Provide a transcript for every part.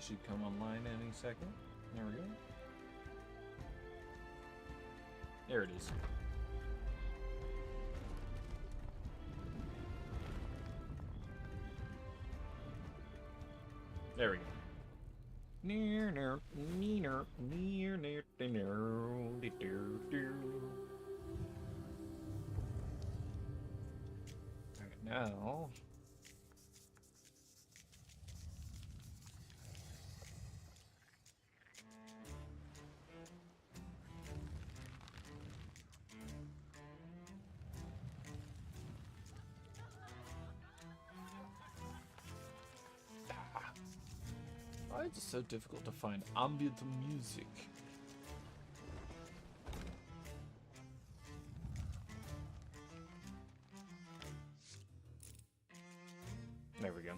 It should come online any second. There we go. There it is. There we go. Near, near, near, near, near, near, Alright, now. Why is it so difficult to find ambient music? There we go.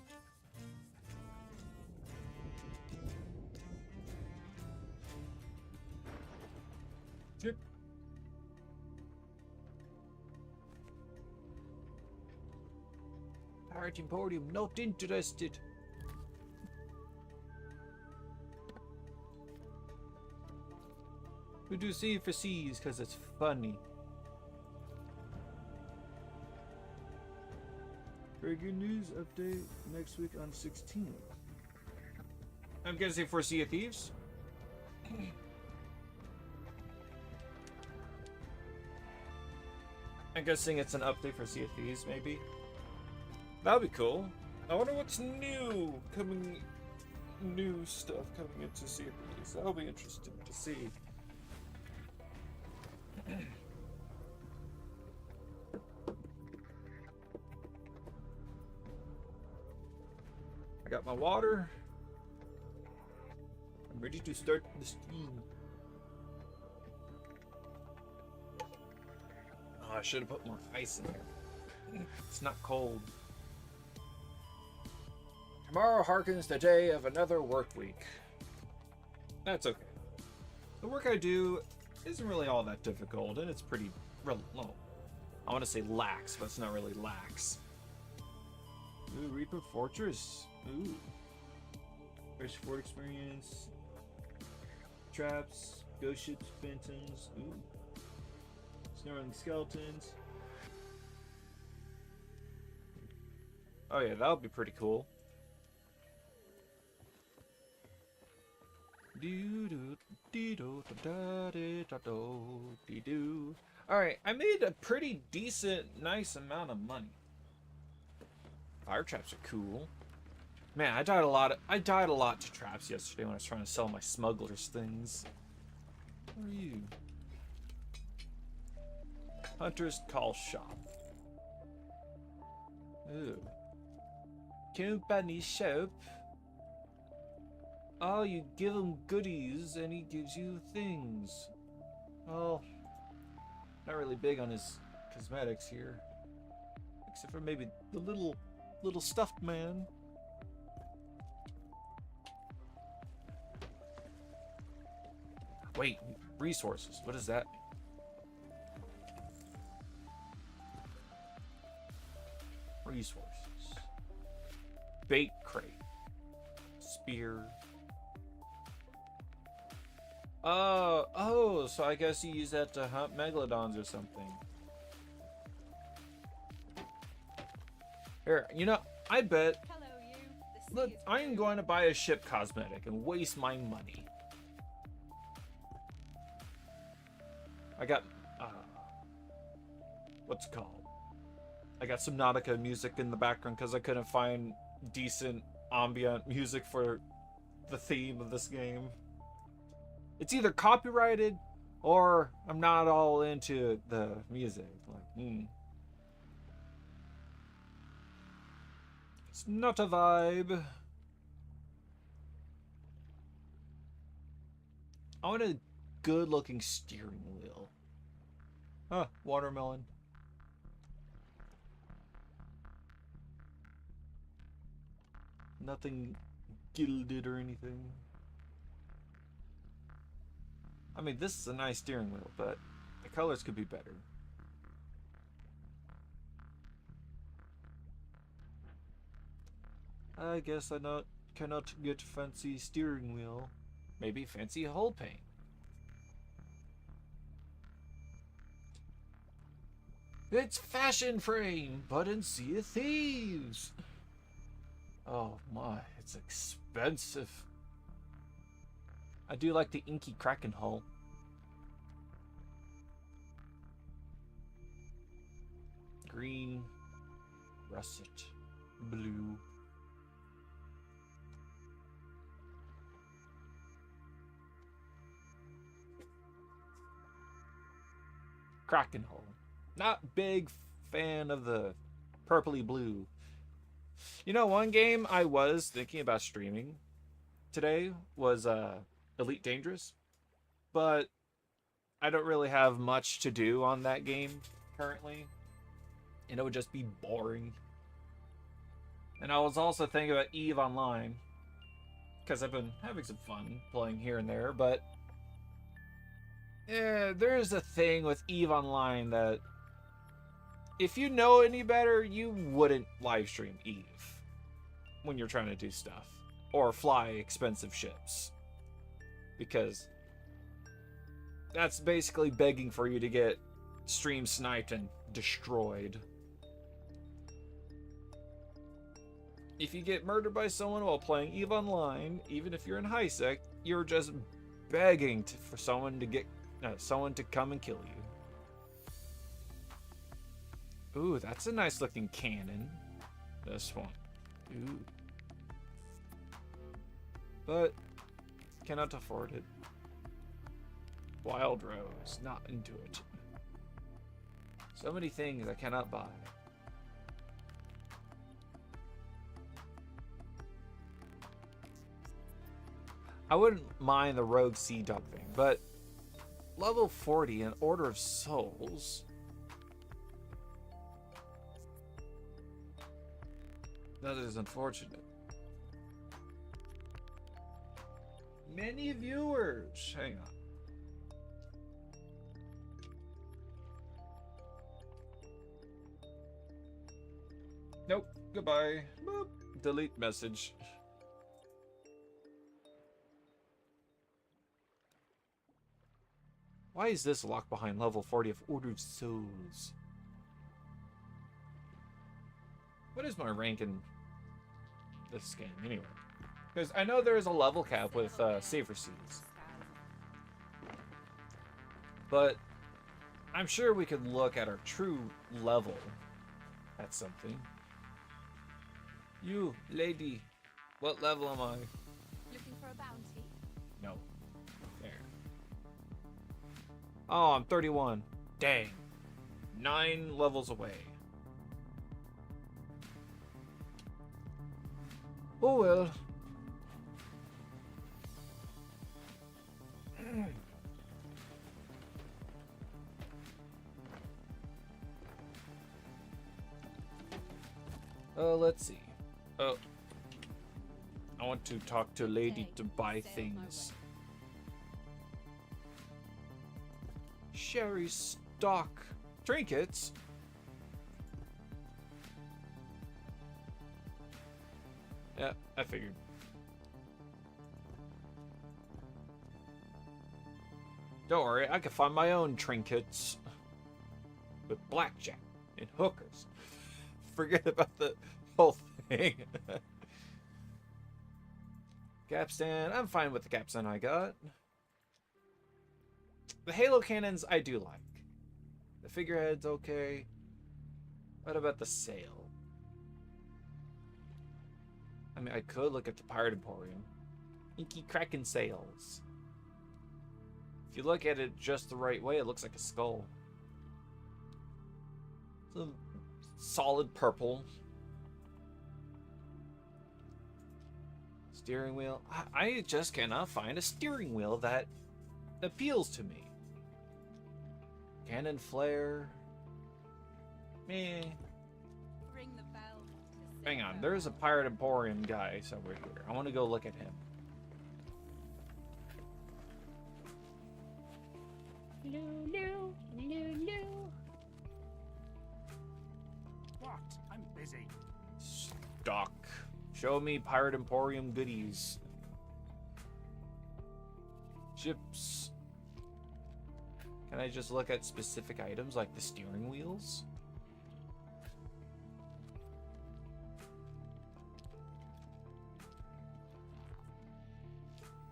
Yep. Pirate Emporium, not interested. We do Sea for Seas because it's funny. Very good news update next week on 16th. I'm gonna say for Sea of Thieves. I'm guessing it's an update for Sea of Thieves, maybe. That'll be cool. I wonder what's new coming. New stuff coming into Sea of Thieves. That'll be interesting to see. I got my water. I'm ready to start the steam. Oh, I should have put more ice in here. It's not cold. Tomorrow harkens the day of another work week. That's okay. The work I do isn't really all that difficult, and it's pretty low. I want to say lax, but it's not really lax. Ooh, Reaper Fortress. Ooh. Fresh Fort experience. Traps. Ghost ships. Phantoms. Ooh. Snarling skeletons. Oh yeah, that would be pretty cool. Alright, I made a pretty decent, nice amount of money. Fire traps are cool. Man, I died a lot to traps yesterday when I was trying to sell my smuggler's things. Who are you? Hunter's Call Shop. Ooh. Company shop. Oh, you give him goodies and he gives you things. Well, not really big on his cosmetics here. Except for maybe the little stuffed man. Wait, resources. What does that mean? Resources. Bait crate. Spear. Oh, so I guess you use that to hunt megalodons or something. Here, you know, I bet. Hello, you. Look, I am going to buy a ship cosmetic and waste my money. I got, what's it called? I got some Nautica music in the background because I couldn't find decent ambient music for the theme of this game. It's either copyrighted or I'm not all into the music. Like, It's not a vibe. I want a good looking steering wheel. Huh, watermelon. Nothing gilded or anything. I mean, this is a nice steering wheel, but the colors could be better. I guess I'm not Cannot get fancy steering wheel. Maybe fancy hull paint. It's fashion frame, but in Sea of Thieves. Oh my, it's expensive. I do like the inky Kraken hull. Green, russet, blue. Kraken hull. Not big fan of the purpley blue. You know, one game I was thinking about streaming today was Elite Dangerous, but I don't really have much to do on that game currently, and it would just be boring. And I was also thinking about EVE Online, because I've been having some fun playing here and there, but there's a thing with EVE Online that if you know any better, you wouldn't live stream EVE when you're trying to do stuff or fly expensive ships, because that's basically begging for you to get stream sniped and destroyed. If you get murdered by someone while playing EVE Online, even if you're in high sec, you're just begging for someone to come and kill you. Ooh, that's a nice looking cannon. This one. Ooh. But cannot afford it. Wild Rose, not into it. So many things I cannot buy. I wouldn't mind the Rogue Sea Dog thing, but level 40 and Order of Souls. That is unfortunate. Many viewers. Hang on. Nope. Goodbye. Boop. Delete message. Why is this locked behind level 40 of Order of Souls? What is my rank in this game anyway? Because I know there is a level cap with Safer Seas. But I'm sure we could look at our true level at something. You, lady, what level am I? Looking for a bounty? No. There. Oh, I'm 31. Dang. 9 levels away. Oh well. Let's see. Oh. I want to talk to a lady to buy things. Sherry stock trinkets. Yeah, I figured. Don't worry, I can find my own trinkets with blackjack and hookers. Forget about the whole thing. Capstan, I'm fine with the capstan I got. The Halo cannons I do like. The figurehead's okay. What about the sail? I mean, I could look at the Pirate Emporium. Inky Kraken sails. If you look at it just the right way, it looks like a skull. It's a solid purple. Steering wheel. I just cannot find a steering wheel that appeals to me. Cannon flare. Meh. Ring the bell. Hang on, there's a Pirate Emporium guy somewhere here. I want to go look at him. What? I'm busy. Stock Show me Pirate Emporium goodies. Ships. Can I just look at specific items like the steering wheels?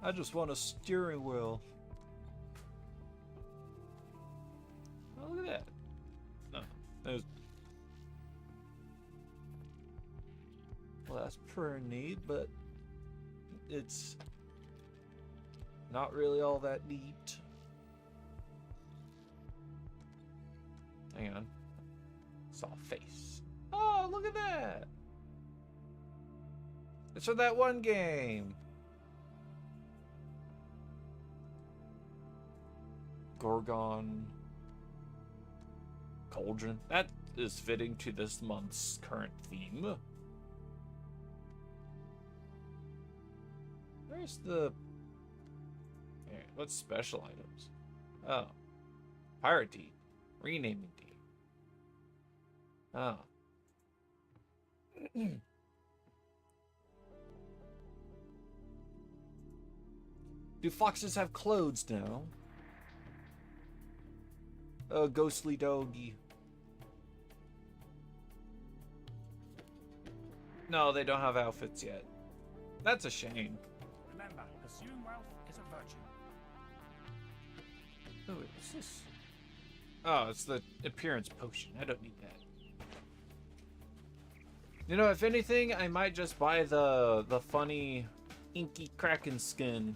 I just want a steering wheel. Oh, look at that. No, there's... Well, that's pretty neat, but it's not really all that neat. Hang on. Saw a face. Oh, look at that. It's from that one game. Gorgon. Cauldron. That is fitting to this month's current theme. Where's the... Hey, what's special items? Oh. Pirate deed. Renaming deed. Oh. Do foxes have clothes now? A ghostly doggy. No, they don't have outfits yet. That's a shame. Remember, pursuing wealth is a virtue. Oh, what's this? Oh, it's the appearance potion. I don't need that. You know, if anything, I might just buy the funny inky kraken skin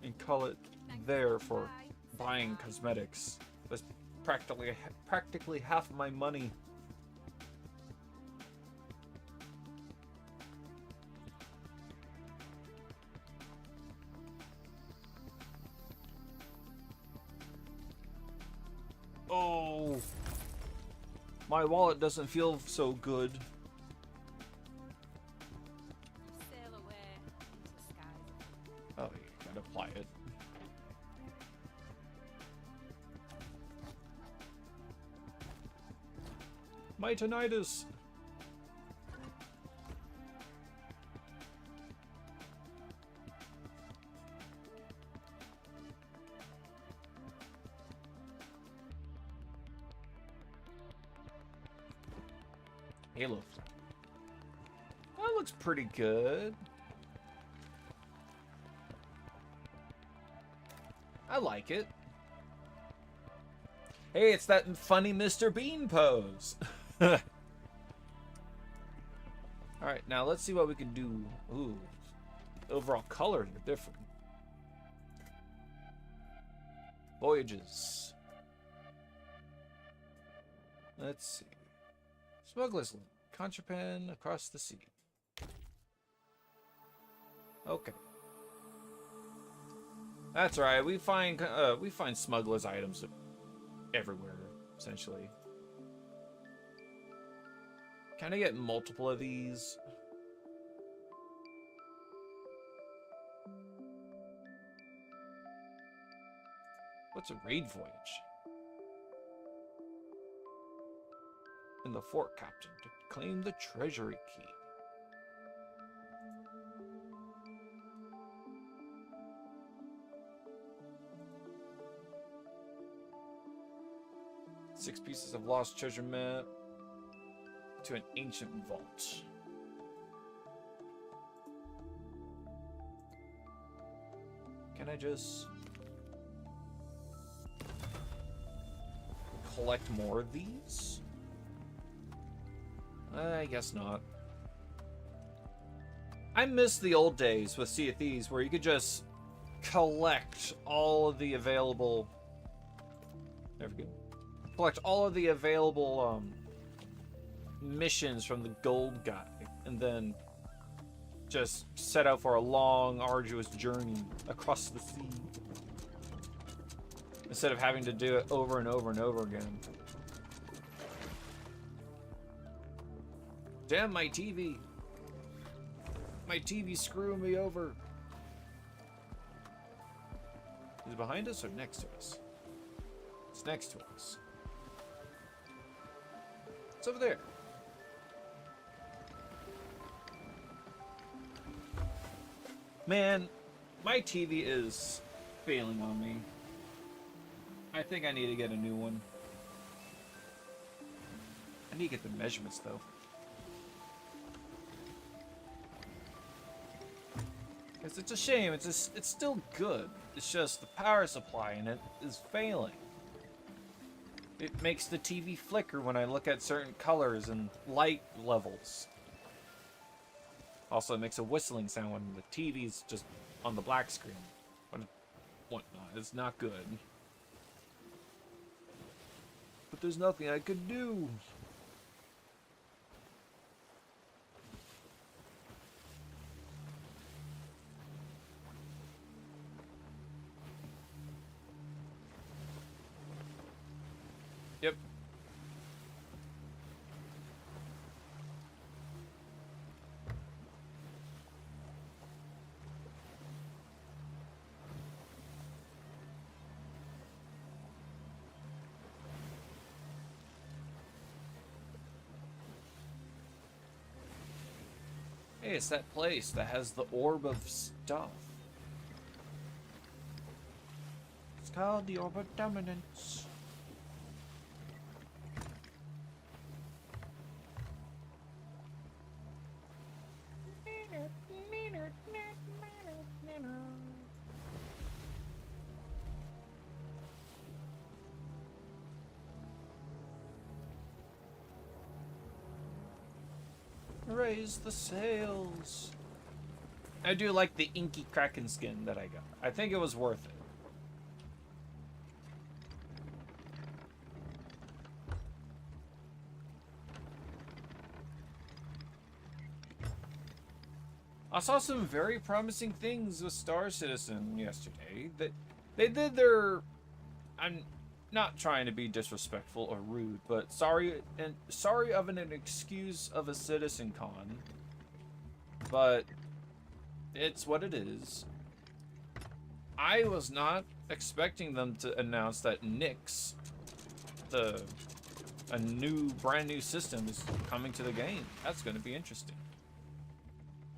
and call it there for buying cosmetics. That's practically half of my money. Oh, my wallet doesn't feel so good. Sail away into the skies. Oh, you gotta apply it. Mitonitis. Halo. That looks pretty good. I like it. Hey, it's that funny Mr. Bean pose. Alright, now let's see what we can do. Ooh, overall colors are different. Voyages. Let's see. Smuggler's Link. Contraband across the sea. Okay. That's right. We find smugglers' items everywhere, essentially. Can I get multiple of these? What's a raid voyage? In the fort, Captain, to claim the treasury key. Six pieces of lost treasure map to an ancient vault. Can I just collect more of these? I guess not. I miss the old days with Sea of Thieves where you could just collect all of the available... There we go. Collect all of the available missions from the gold guy, and then just set out for a long, arduous journey across the sea. Instead of having to do it over and over and over again. Damn my TV. My TV's screwing me over. Is it behind us or next to us? It's next to us. It's over there. Man, my TV is failing on me. I think I need to get a new one. I need to get the measurements though. Because it's a shame. It's still good. It's just the power supply in it is failing. It makes the TV flicker when I look at certain colors and light levels. Also, it makes a whistling sound when the TV's just on the black screen. But whatnot. It's not good. But there's nothing I could do. Yep. Hey, it's that place that has the orb of stuff. It's called the Orb of Dominance. Raise the sails. I do like the inky kraken skin that I got. I think it was worth it. I saw some very promising things with Star Citizen yesterday. They did their... I'm not trying to be disrespectful or rude, but sorry of an excuse of a Citizen Con. But it's what it is. I was not expecting them to announce that Nyx, a brand new system, is coming to the game. That's going to be interesting.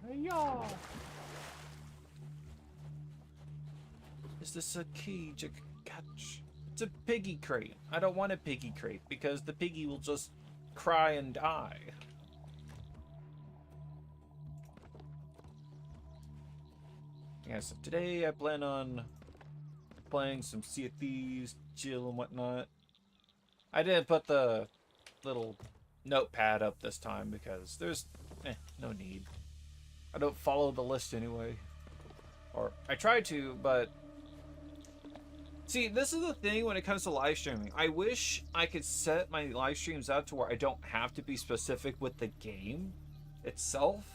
Hey-ya! Is this a key to catch? It's a piggy crate. I don't want a piggy crate because the piggy will just cry and die. Yeah, so today I plan on playing some Sea of Thieves, chill and whatnot. I didn't put the little notepad up this time because there's no need. I don't follow the list anyway. Or I try to, but see, this is the thing when it comes to live streaming. I wish I could set my live streams out to where I don't have to be specific with the game itself.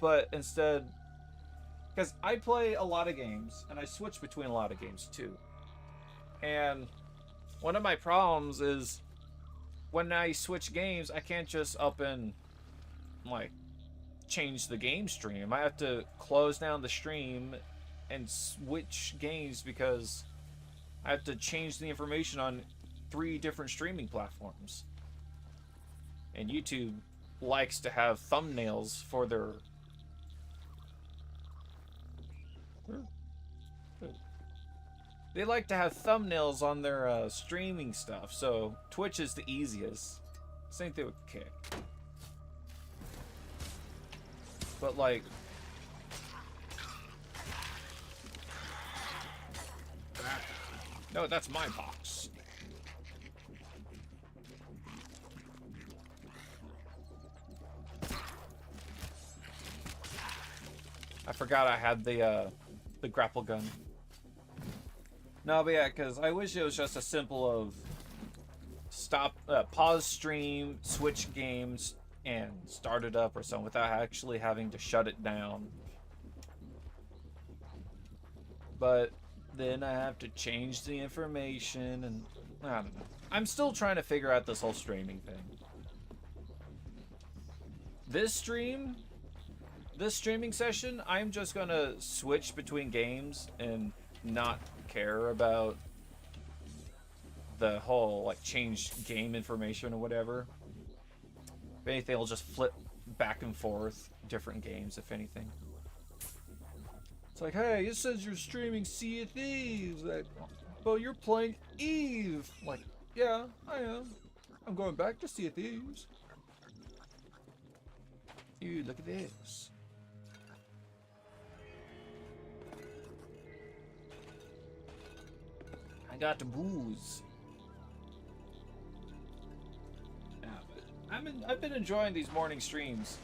But instead, because I play a lot of games, and I switch between a lot of games too. And one of my problems is when I switch games, I can't just up and like change the game stream. I have to close down the stream and switch games because I have to change the information on 3 different streaming platforms. And YouTube likes to have thumbnails for their... They like to have thumbnails on their streaming stuff, so Twitch is the easiest. Same thing with Kick. But like... No, that's my box. I forgot I had the grapple gun. No, but yeah, because I wish it was just a simple of pause stream, switch games, and start it up or something without actually having to shut it down. But then I have to change the information, and I don't know. I'm still trying to figure out this whole streaming thing. This streaming session, I'm just gonna switch between games and not care about the whole like change game information or whatever. If anything, I'll just flip back and forth different games, if anything. It's like, hey, it says you're streaming Sea of Thieves. Like, but you're playing Eve. I'm like, yeah, I am. I'm going back to Sea of Thieves. Dude, look at this. I got the booze. Yeah, but I've been enjoying these morning streams.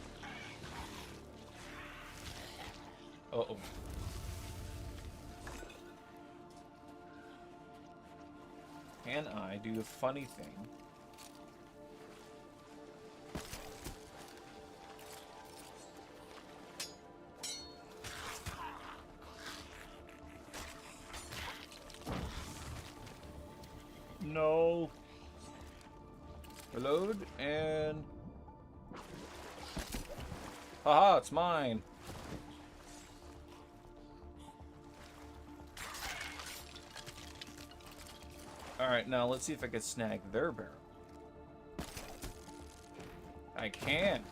Uh-oh. Can I do a funny thing? No. Reload and... Haha, it's mine. Alright, now let's see if I can snag their barrel. I can.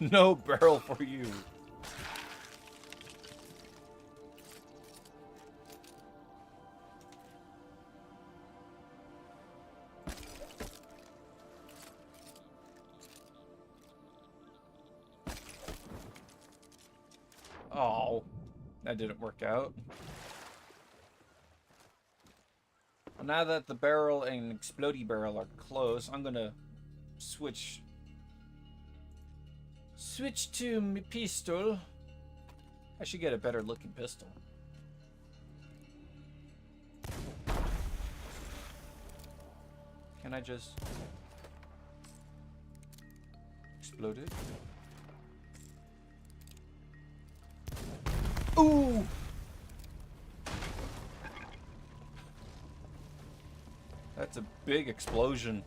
No barrel for you. Oh, that didn't work out. Now that the barrel and explodey barrel are close, I'm gonna switch to my pistol. I should get a better looking pistol. Can I just explode it? Ooh! That's a big explosion.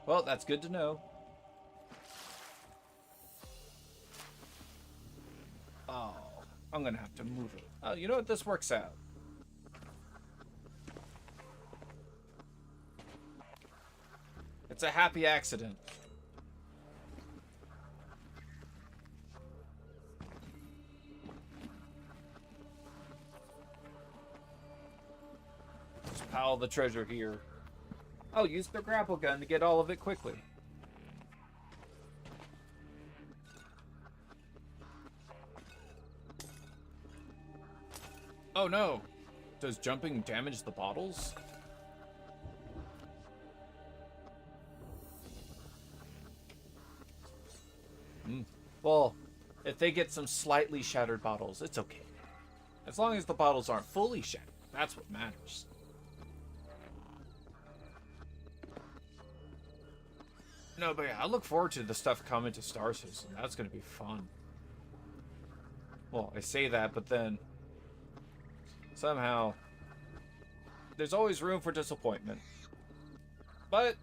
Well, that's good to know. Oh, I'm gonna have to move it. Oh, you know what? This works out. It's a happy accident. Just pile the treasure here. I'll use the grapple gun to get all of it quickly. Oh no! Does jumping damage the bottles? Well, if they get some slightly shattered bottles, it's okay. As long as the bottles aren't fully shattered, that's what matters. No, but yeah, I look forward to the stuff coming to Star Citizen. That's going to be fun. Well, I say that, but then somehow there's always room for disappointment. But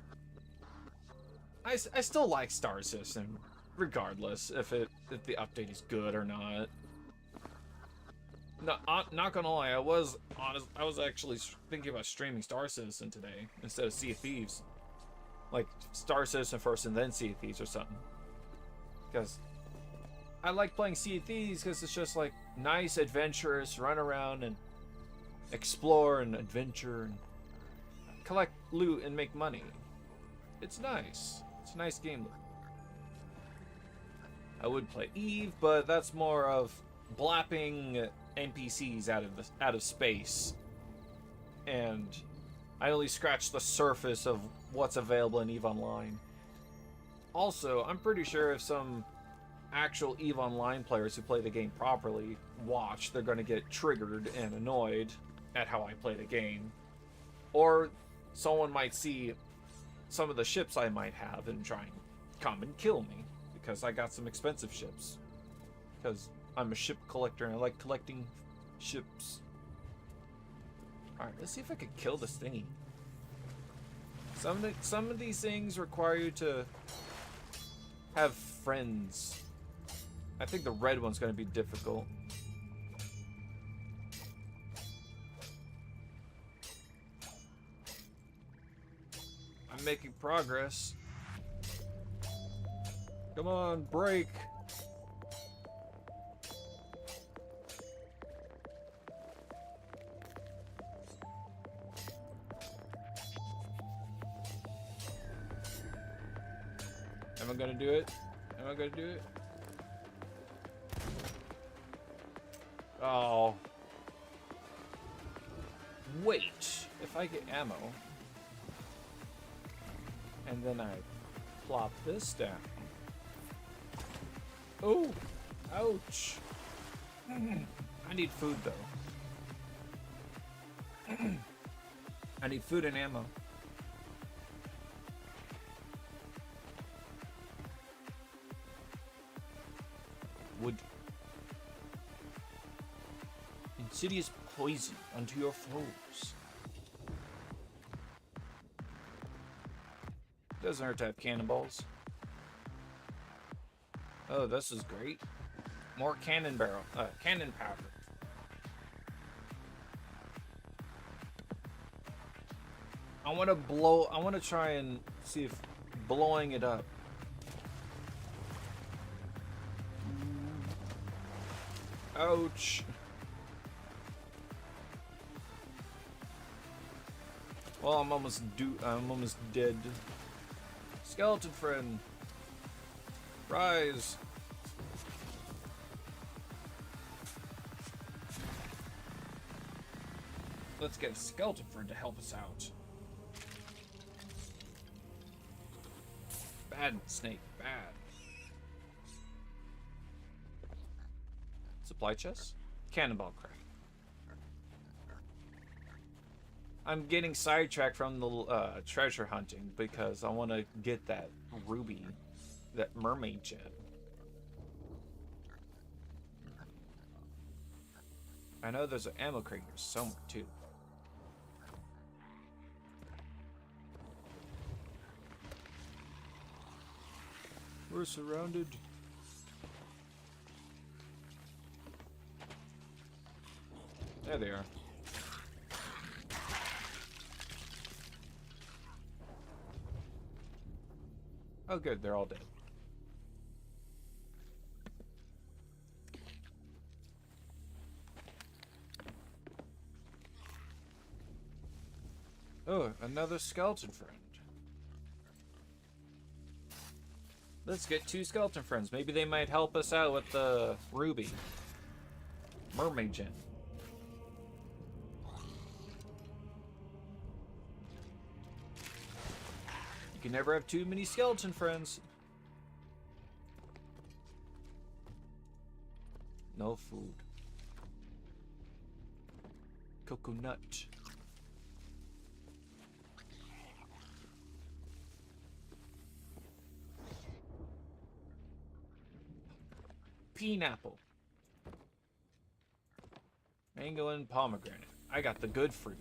I still like Star Citizen, regardless if the update is good or not. No, not gonna lie, I was actually thinking about streaming Star Citizen today instead of Sea of Thieves. Like Star Citizen first and then Sea of Thieves or something. Because I like playing Sea of Thieves because it's just like nice, adventurous, run around and explore and adventure and collect loot and make money. It's nice. It's a nice game. I would play Eve, but that's more of blapping NPCs out of space. And I only scratched the surface of what's available in EVE Online. Also, I'm pretty sure if some actual EVE Online players who play the game properly watch, they're going to get triggered and annoyed at how I play the game. Or someone might see some of the ships I might have and try and come and kill me because I got some expensive ships. Because I'm a ship collector and I like collecting ships. Alright, let's see if I can kill this thingy. Some of these things require you to have friends. I think the red one's going to be difficult. I'm making progress. Come on, break. Am I gonna do it? Am I gonna do it? Oh. Wait. If I get ammo, and then I plop this down. Oh, ouch. I need food though. I need food and ammo. Wood. Insidious poison unto your foes. Doesn't hurt to have cannonballs. Oh, this is great. More cannon powder. I want to try and see if blowing it up. Ouch. Well, I'm almost dead. Skeleton friend. Rise. Let's get a skeleton friend to help us out. Bad snake, bad. Supply chest? Cannonball craft. I'm getting sidetracked from the treasure hunting because I want to get that ruby, that mermaid gem. I know there's an ammo crate here somewhere too. We're surrounded. There they are. Oh good, they're all dead. Oh, another skeleton friend. Let's get 2 skeleton friends. Maybe they might help us out with the ruby. Mermaid gem. You can never have too many skeleton friends. No food. Coconut. Pineapple. Mango and pomegranate. I got the good fruit.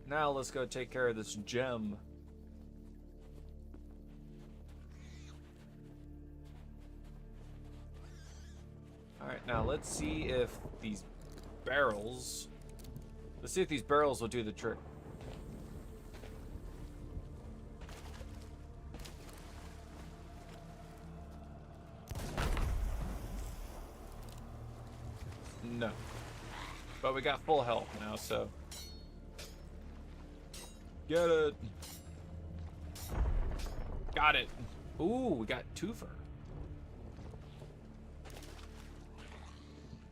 Now let's go take care of this gem. Alright, now let's see if these barrels... Let's see if these barrels will do the trick. No. But we got full health now, so... Get it! Got it! Ooh, we got twofer.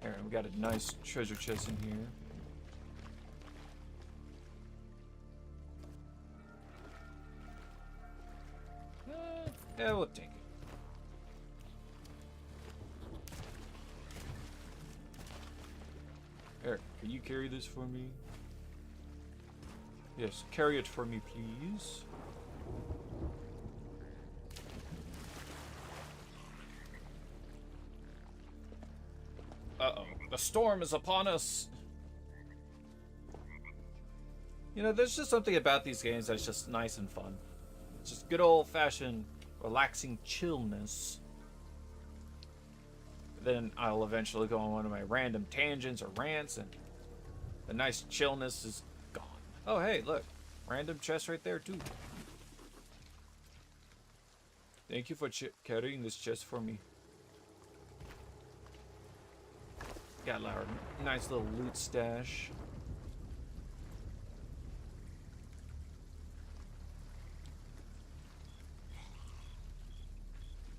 There, we got a nice treasure chest in here. Yeah, we'll take it. Eric, can you carry this for me? Yes, carry it for me, please. Uh-oh, the storm is upon us! You know, there's just something about these games that's just nice and fun. It's just good old-fashioned, relaxing chillness. Then I'll eventually go on one of my random tangents or rants, and the nice chillness is gone. Oh, hey, look. Random chest right there, too. Thank you for carrying this chest for me. Got our nice little loot stash.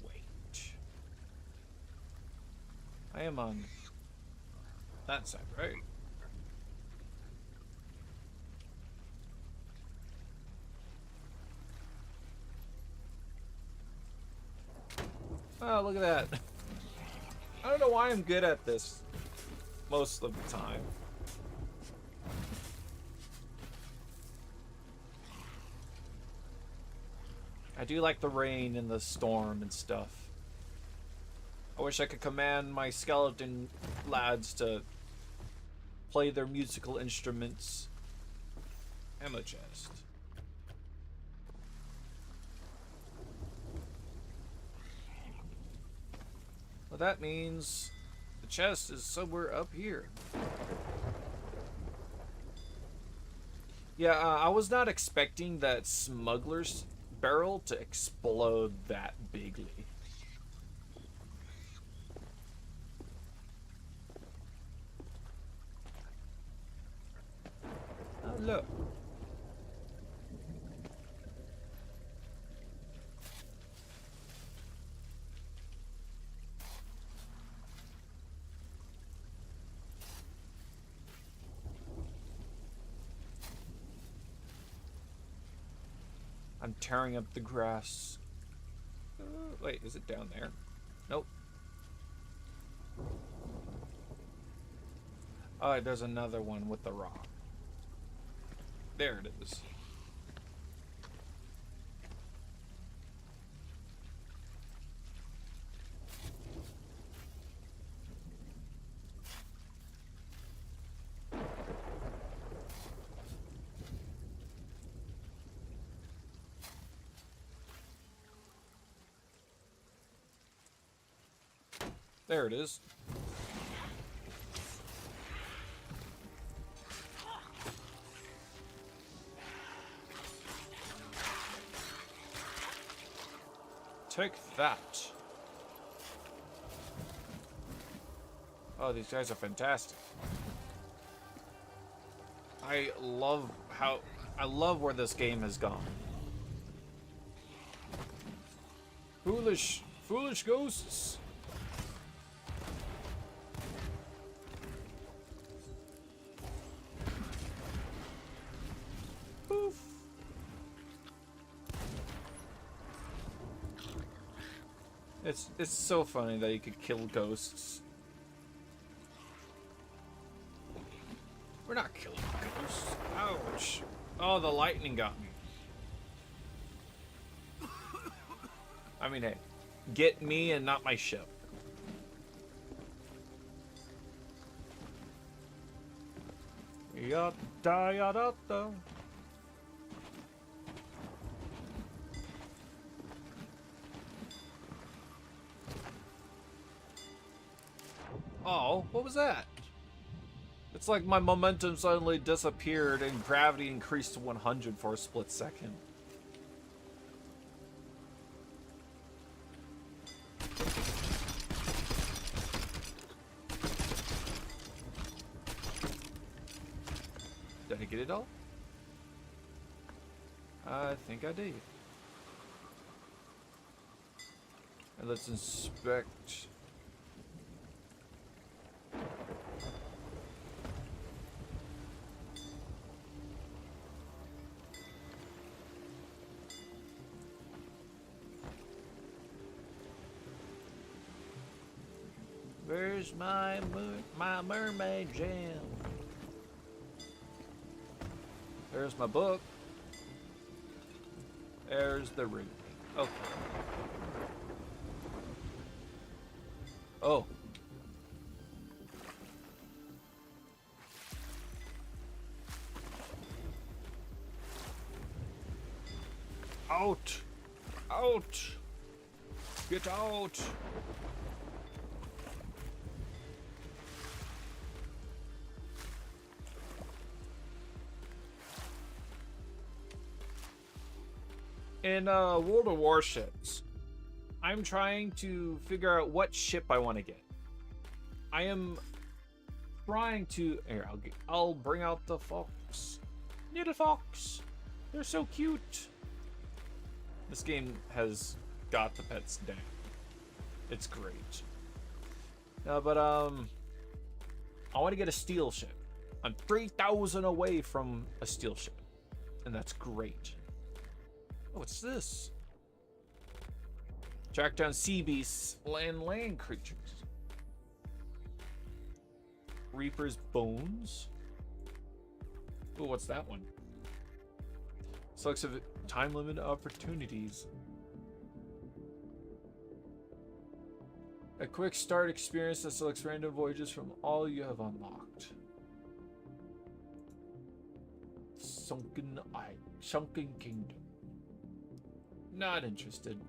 Wait. I am on that side, right? Oh, look at that. I don't know why I'm good at this most of the time. I do like the rain and the storm and stuff. I wish I could command my skeleton lads to play their musical instruments. Ammo chest. Well, that means the chest is somewhere up here. Yeah, I was not expecting that smuggler's barrel to explode that bigly. Oh, look. I'm tearing up the grass. Wait, is it down there? Nope. Oh, there's another one with the rock. There it is. There it is. Take that. Oh, these guys are fantastic. I love where this game has gone. Foolish ghosts. Poof. It's so funny that you could kill ghosts. We're not killing ghosts. Ouch. Oh, the lightning got me. I mean, hey, get me and not my ship. Yada yada da. Oh, what was that? It's like my momentum suddenly disappeared and gravity increased to 100 for a split second. Did I get it all? I think I did. And let's inspect. Where's my mermaid jam? There's my book. There's the root. Okay. Oh. Out! Out! Get out! In World of Warships, I'm trying to figure out what ship I want to get. I am trying to. Here, I'll bring out the fox. Little fox. They're so cute. This game has got the pets down. It's great. No, but I want to get a steel ship. I'm 3,000 away from a steel ship, and that's great. Oh, what's this? Track down sea beasts and land creatures. Reaper's bones. Oh, what's that one? Selects of time limit opportunities. A quick start experience that selects random voyages from all you have unlocked. Sunken Kingdom. Not interested.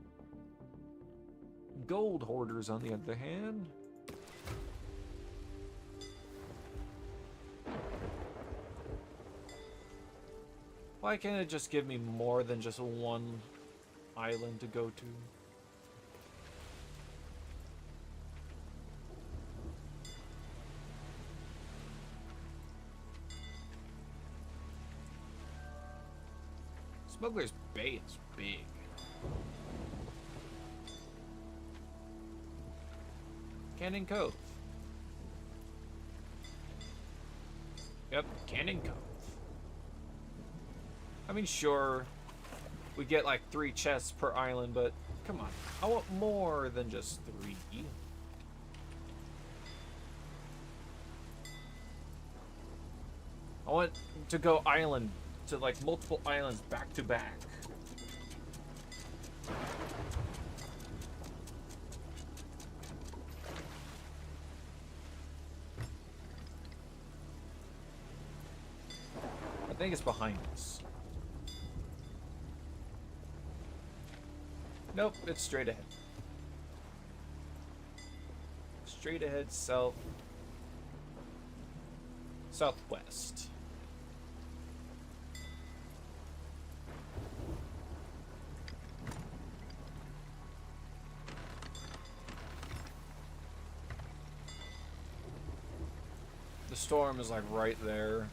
Gold hoarders, on the other hand. Why can't it just give me more than just one island to go to? Smuggler's Bay is big. Cannon Cove. Yep, Cannon Cove. I mean, sure, we get like 3 chests per island, but come on. I want more than just 3. I want to go island to like multiple islands back to back. I think it's behind us. Nope, it's straight ahead. Straight ahead, southwest. The storm is like right there.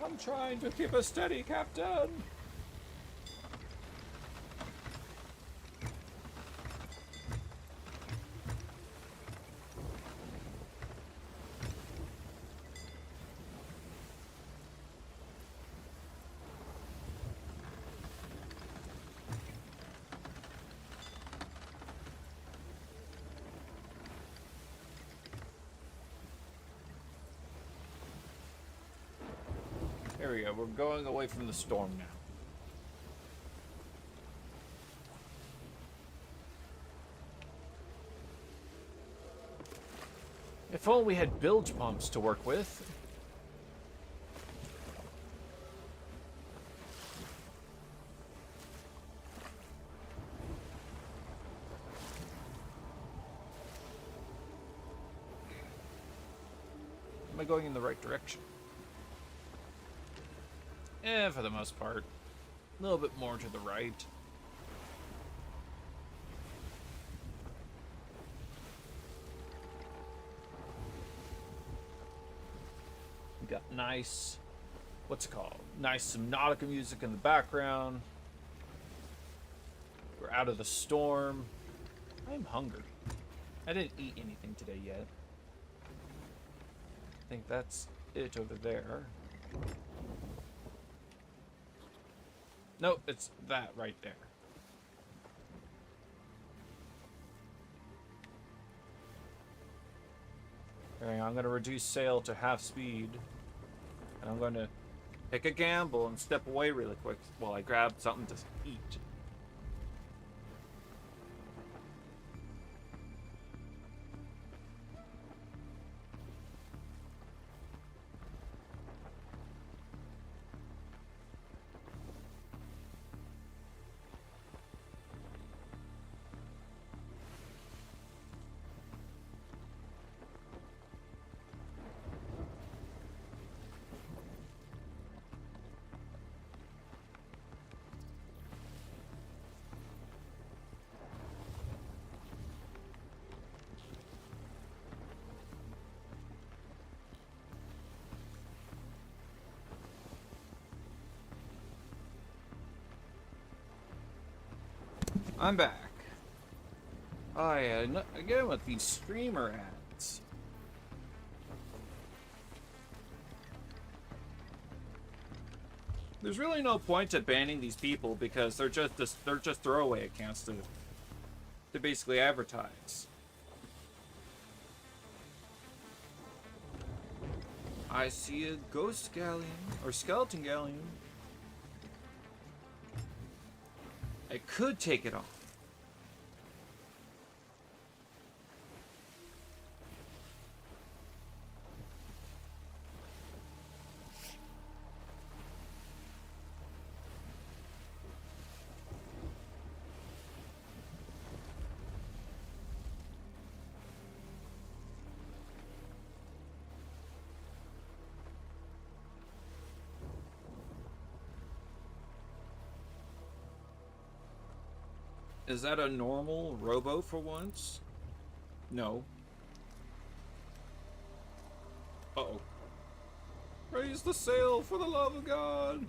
I'm trying to keep a steady, Captain. There we go. We're going away from the storm now. If only we had bilge pumps to work with. Am I going in the right direction? For the most part. A little bit more to the right. We got nice, what's it called? Nice Subnautica music in the background. We're out of the storm. I'm hungry. I didn't eat anything today yet. I think that's it over there. Nope, it's that right there. Okay, I'm going to reduce sail to half speed. And I'm going to take a gamble and step away really quick while I grab something to eat. I'm back. Oh yeah, again with these streamer ads. There's really no point to banning these people because they're just throwaway accounts to basically advertise. I see a ghost galleon or skeleton galleon. I could take it off. Is that a normal robo for once? No. Uh-oh. Raise the sail for the love of God!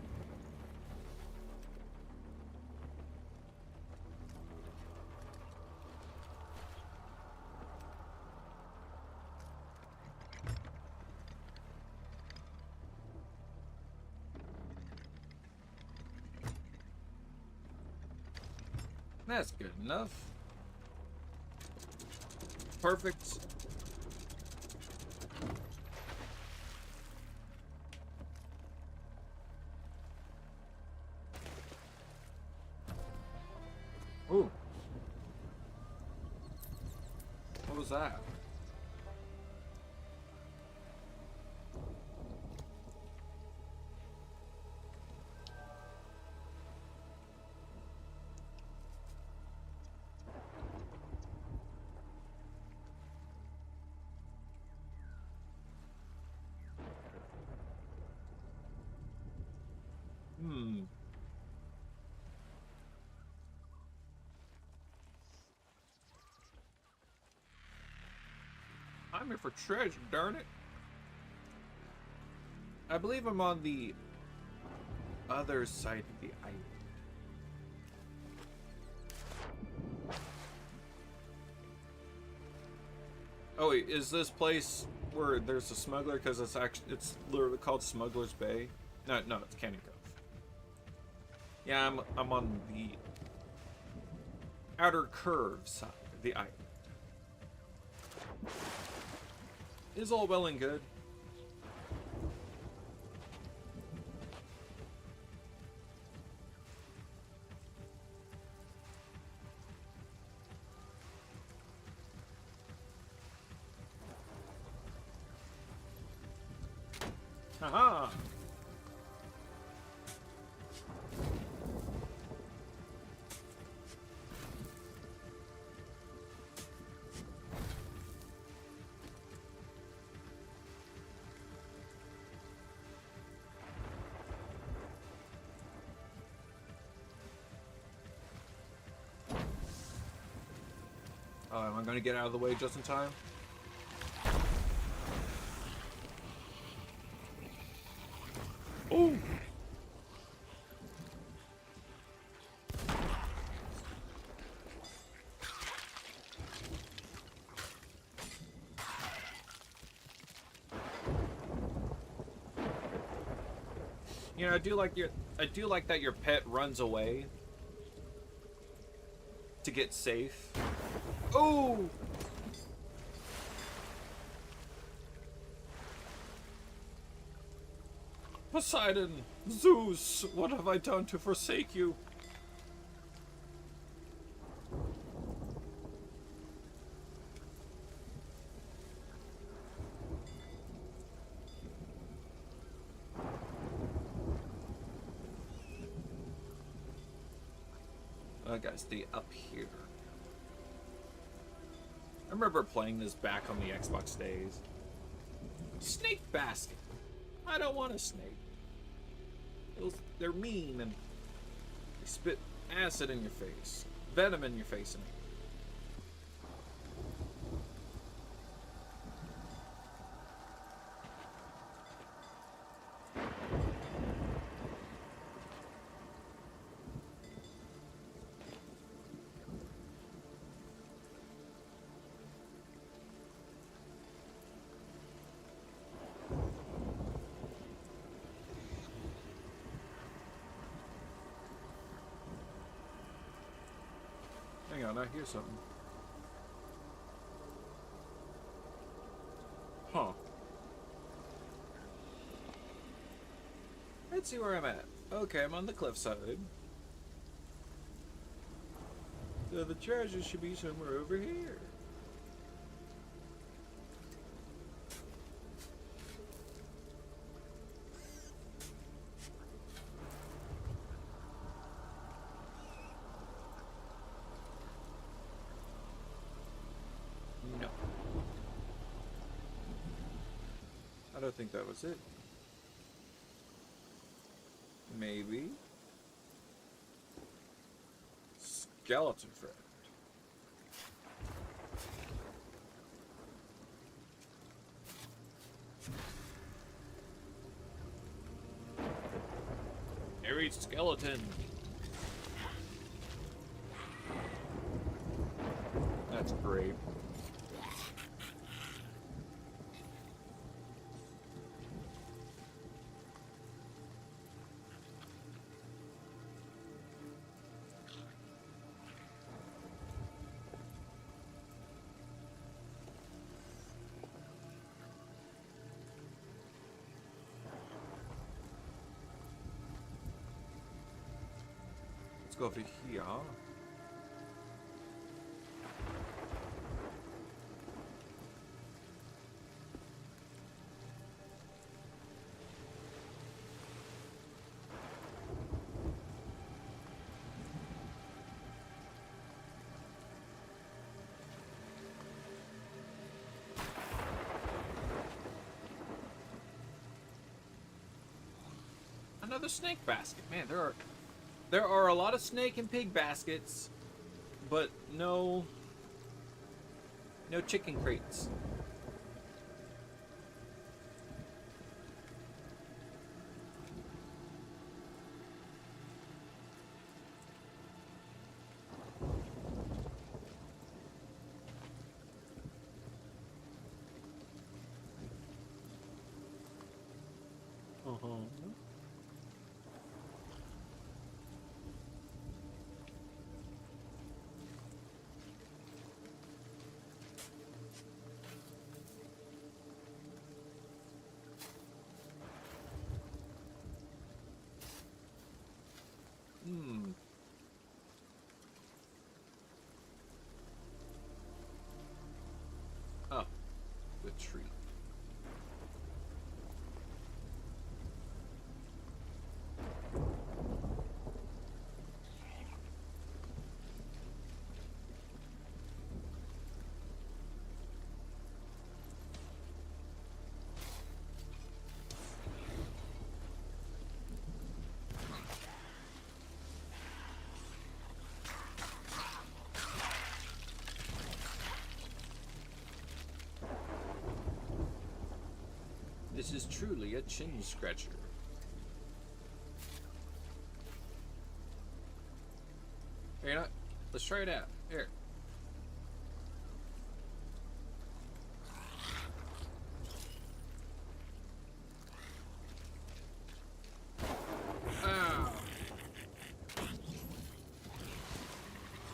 That's good enough. Perfect. Ooh. What was that? I'm here for treasure, darn it. I believe I'm on the other side of the island. Oh wait, is this place where there's a smuggler? Because it's literally called Smuggler's Bay. No, it's Canning Cove. Yeah, I'm on the outer curve side of the island. Is all well and good. Haha! Am I going to get out of the way just in time? Oh! You know, I do like that your pet runs away to get safe. Oh! Poseidon, Zeus, what have I done to forsake you? I gotta stay up here. I remember playing this back on the Xbox days. Snake basket. I don't want a snake. They're mean and they spit acid in your face, venom in your face. on, I hear something. Huh. Let's see where I'm at. Okay, I'm on the cliffside. So the treasure should be somewhere over here. No. I don't think that was it. Maybe. Skeleton friend. Harry skeleton. That's great. Let's go over here. Another snake basket. Man, there are a lot of snake and pig baskets, but no chicken crates. Oh, the tree. This is truly a chin scratcher. Here, you know what? Let's try it out. Here. Oh.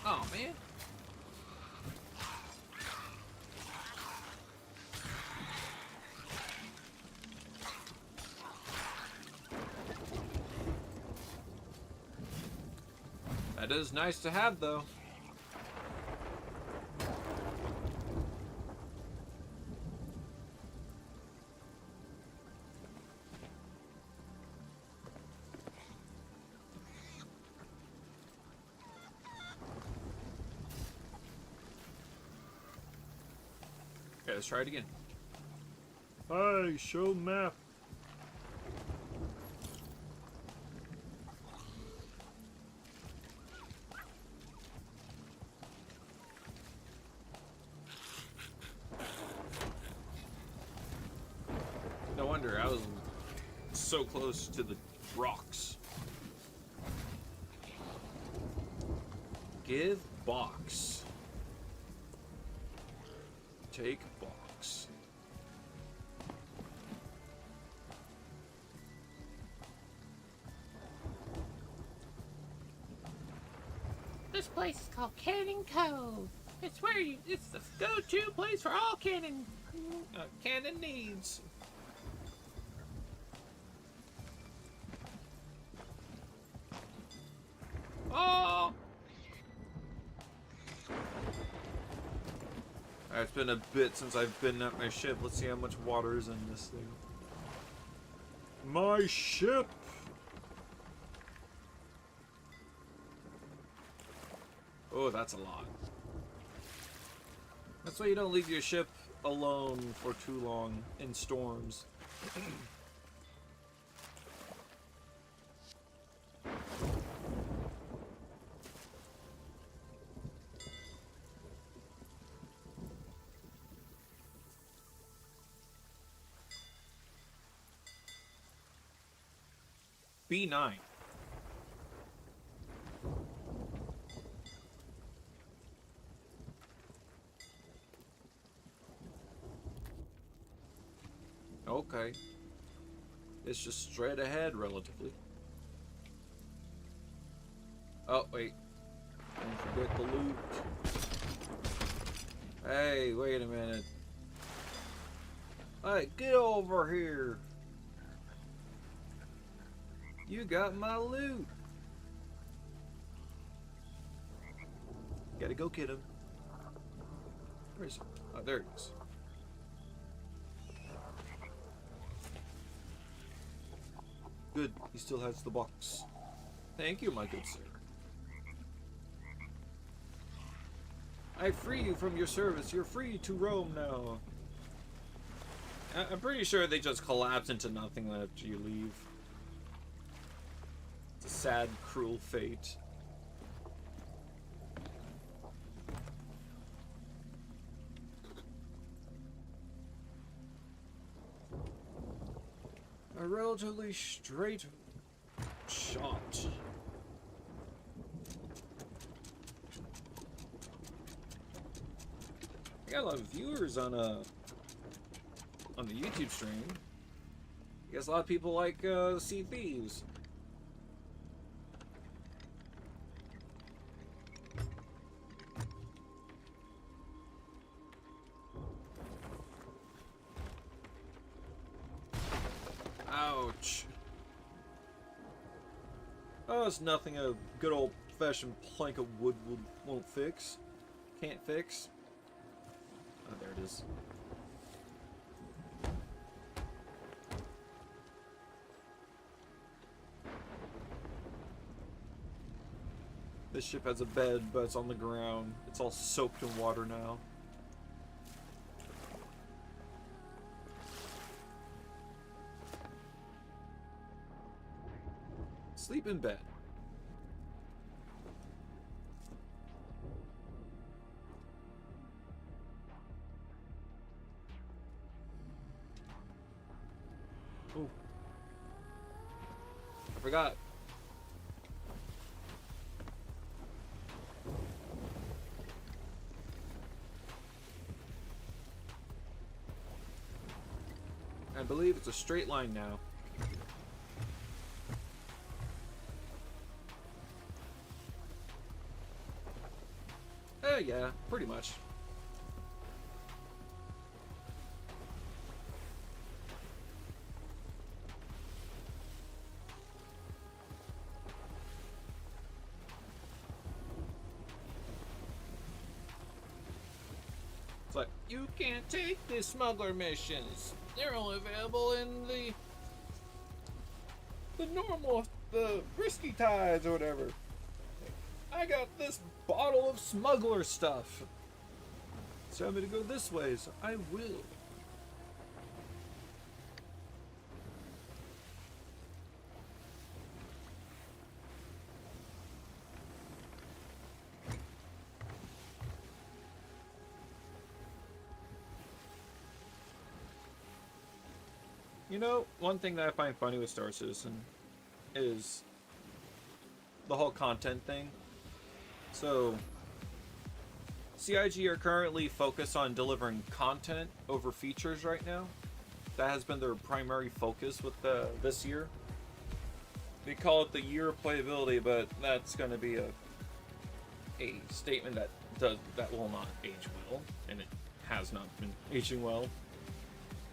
Oh, man. That is nice to have, though. Okay, let's try it again. Hi, show map. No wonder I was so close to the rocks. Give box. Take box. This place is called Cannon Cove. It's the go-to place for all cannon needs. Oh! Alright, it's been a bit since I've been at my ship. Let's see how much water is in this thing. My ship! Oh, that's a lot. That's why you don't leave your ship alone for too long in storms. B9. Okay. It's just straight ahead, relatively. Oh, wait. Don't forget the loot. Hey, wait a minute. Hey, get over here. You got my loot. Gotta go get him. Where is he? Oh, there he is. Good, he still has the box. Thank you, my good sir. I free you from your service. You're free to roam now. I'm pretty sure they just collapse into nothing after you leave. It's a sad, cruel fate. A relatively straight shot. I got a lot of viewers on the YouTube stream. I guess a lot of people like Sea Thieves. Ouch. Oh, it's nothing a good old-fashioned plank of wood won't fix. Can't fix. Oh, there it is. This ship has a bed, but it's on the ground. It's all soaked in water now. Sleep in bed. Oh. I forgot. I believe it's a straight line now. Yeah, pretty much. It's like, you can't take the smuggler missions. They're only available in the normal, the risky tides or whatever. I got this bottle of smuggler stuff. So I'm gonna go this way, so I will. You know, one thing that I find funny with Star Citizen is the whole content thing. So, CIG are currently focused on delivering content over features right now. That has been their primary focus with this year. They call it the year of playability, but that's going to be a a statement that will not age well, and it has not been aging well.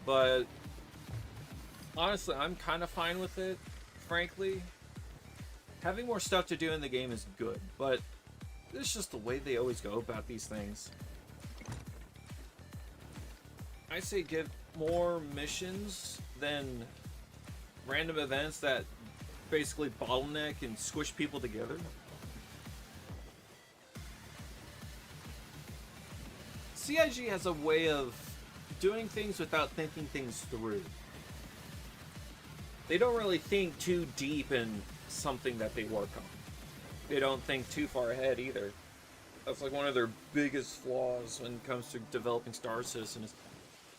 But honestly, I'm kind of fine with it. Frankly, having more stuff to do in the game is good, but it's just the way they always go about these things. I say give more missions than random events that basically bottleneck and squish people together. CIG has a way of doing things without thinking things through. They don't really think too deep in something that they work on. They don't think too far ahead either. That's like one of their biggest flaws when it comes to developing Star Citizen is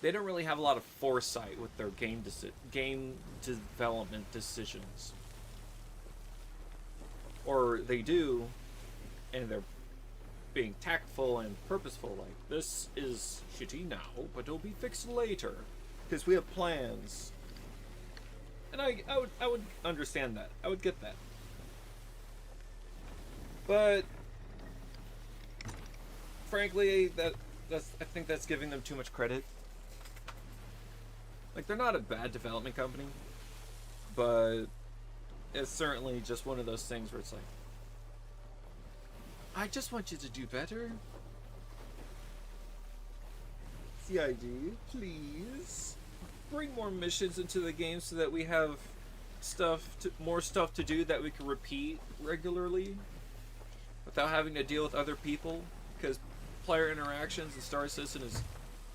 they don't really have a lot of foresight with their game development decisions. Or they do, and they're being tactful and purposeful, like, this is shitty now, but it'll be fixed later, because we have plans. And I would understand that. I would get that. But frankly, I think that's giving them too much credit. Like, they're not a bad development company, but it's certainly just one of those things where it's like, I just want you to do better. CID, please bring more missions into the game so that we have more stuff to do that we can repeat regularly without having to deal with other people, because player interactions in Star Citizen is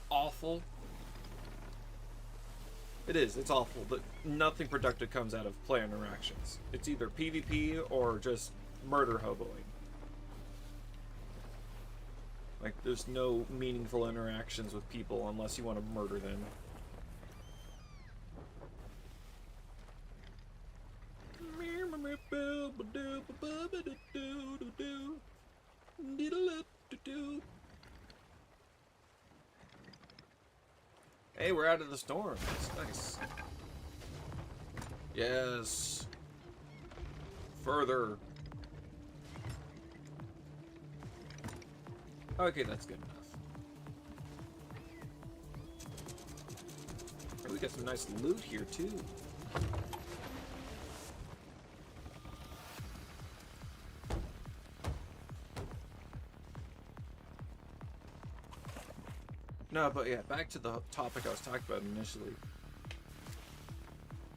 awful. It's awful, but nothing productive comes out of player interactions. It's either PvP or just murder hoboing. Like, there's no meaningful interactions with people unless you want to murder them. Hey, we're out of the storm. That's nice. Yes. Further. Okay, that's good enough. Oh, we got some nice loot here, too. No, but yeah, back to the topic I was talking about initially.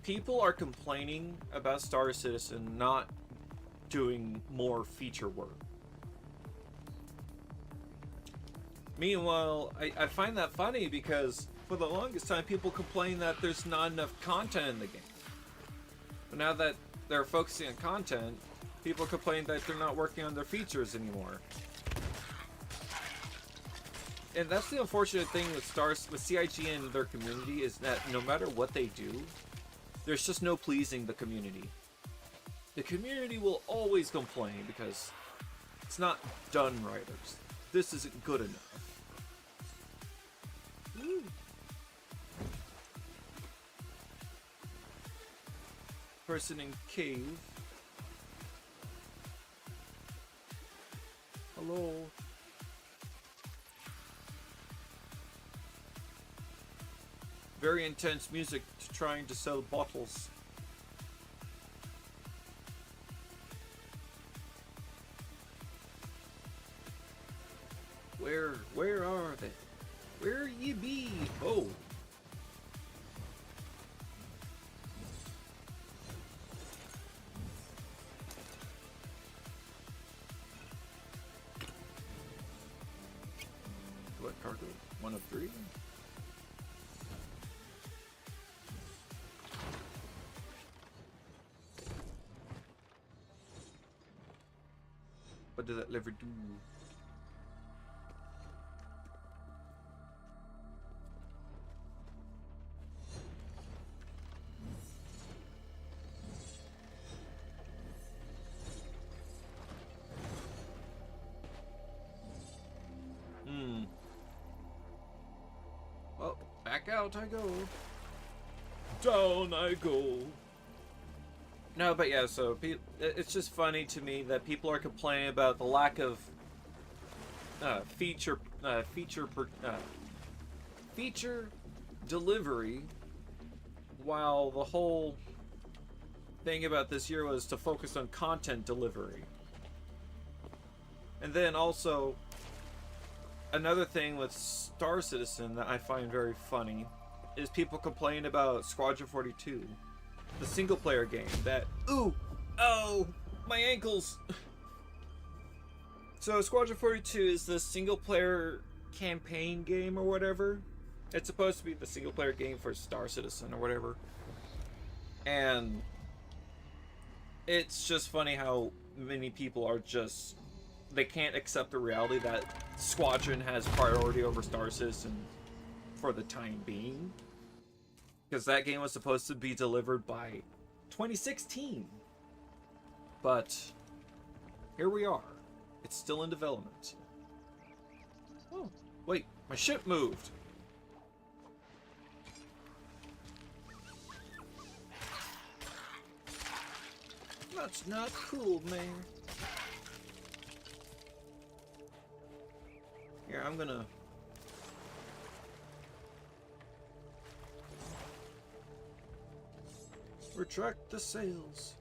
People are complaining about Star Citizen not doing more feature work. Meanwhile, I find that funny because for the longest time people complain that there's not enough content in the game. But now that they're focusing on content, people complain that they're not working on their features anymore. And that's the unfortunate thing with CIG and their community, is that no matter what they do, there's just no pleasing the community. The community will always complain because it's not done right. This isn't good enough. Woo. Person in cave. Hello. Very intense music trying to sell bottles. Where are they? Where ye be? Oh. What cargo? 1 of 3? What does that lever do? Well, back out I go. Down I go. No, but yeah, so it's just funny to me that people are complaining about the lack of feature delivery, while the whole thing about this year was to focus on content delivery. And then also, another thing with Star Citizen that I find very funny is people complain about Squadron 42, the single player game that, ooh, oh, my ankles. So Squadron 42 is the single player campaign game or whatever. It's supposed to be the single player game for Star Citizen or whatever. And it's just funny how many people are just, they can't accept the reality that Squadron has priority over Star Citizen for the time being. Because that game was supposed to be delivered by 2016. But here we are. It's still in development. Oh, wait, my ship moved. That's not cool, man. Here, I'm gonna... retract the sails.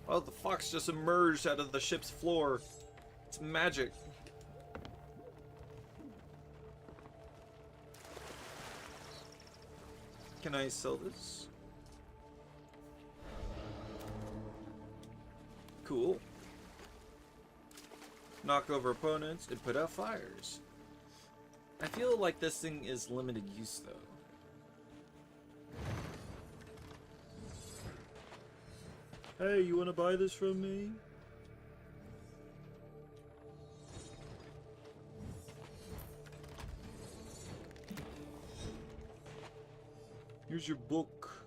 Oh, the fox just emerged out of the ship's floor. It's magic. Can I sell this? Cool. Knock over opponents and put out fires. I feel like this thing is limited use though. Hey, you want to buy this from me? Here's your book.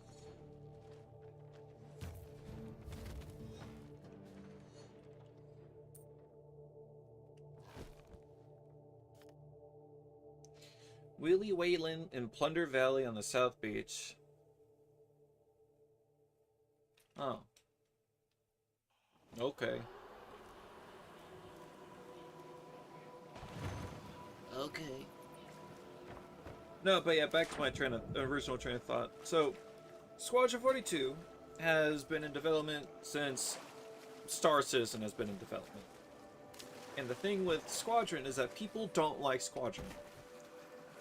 Wheelie Wayland in Plunder Valley on the South Beach. Oh. Okay. Okay. No, but yeah, back to my original train of thought. So, Squadron 42 has been in development since Star Citizen has been in development. And the thing with Squadron is that people don't like Squadron.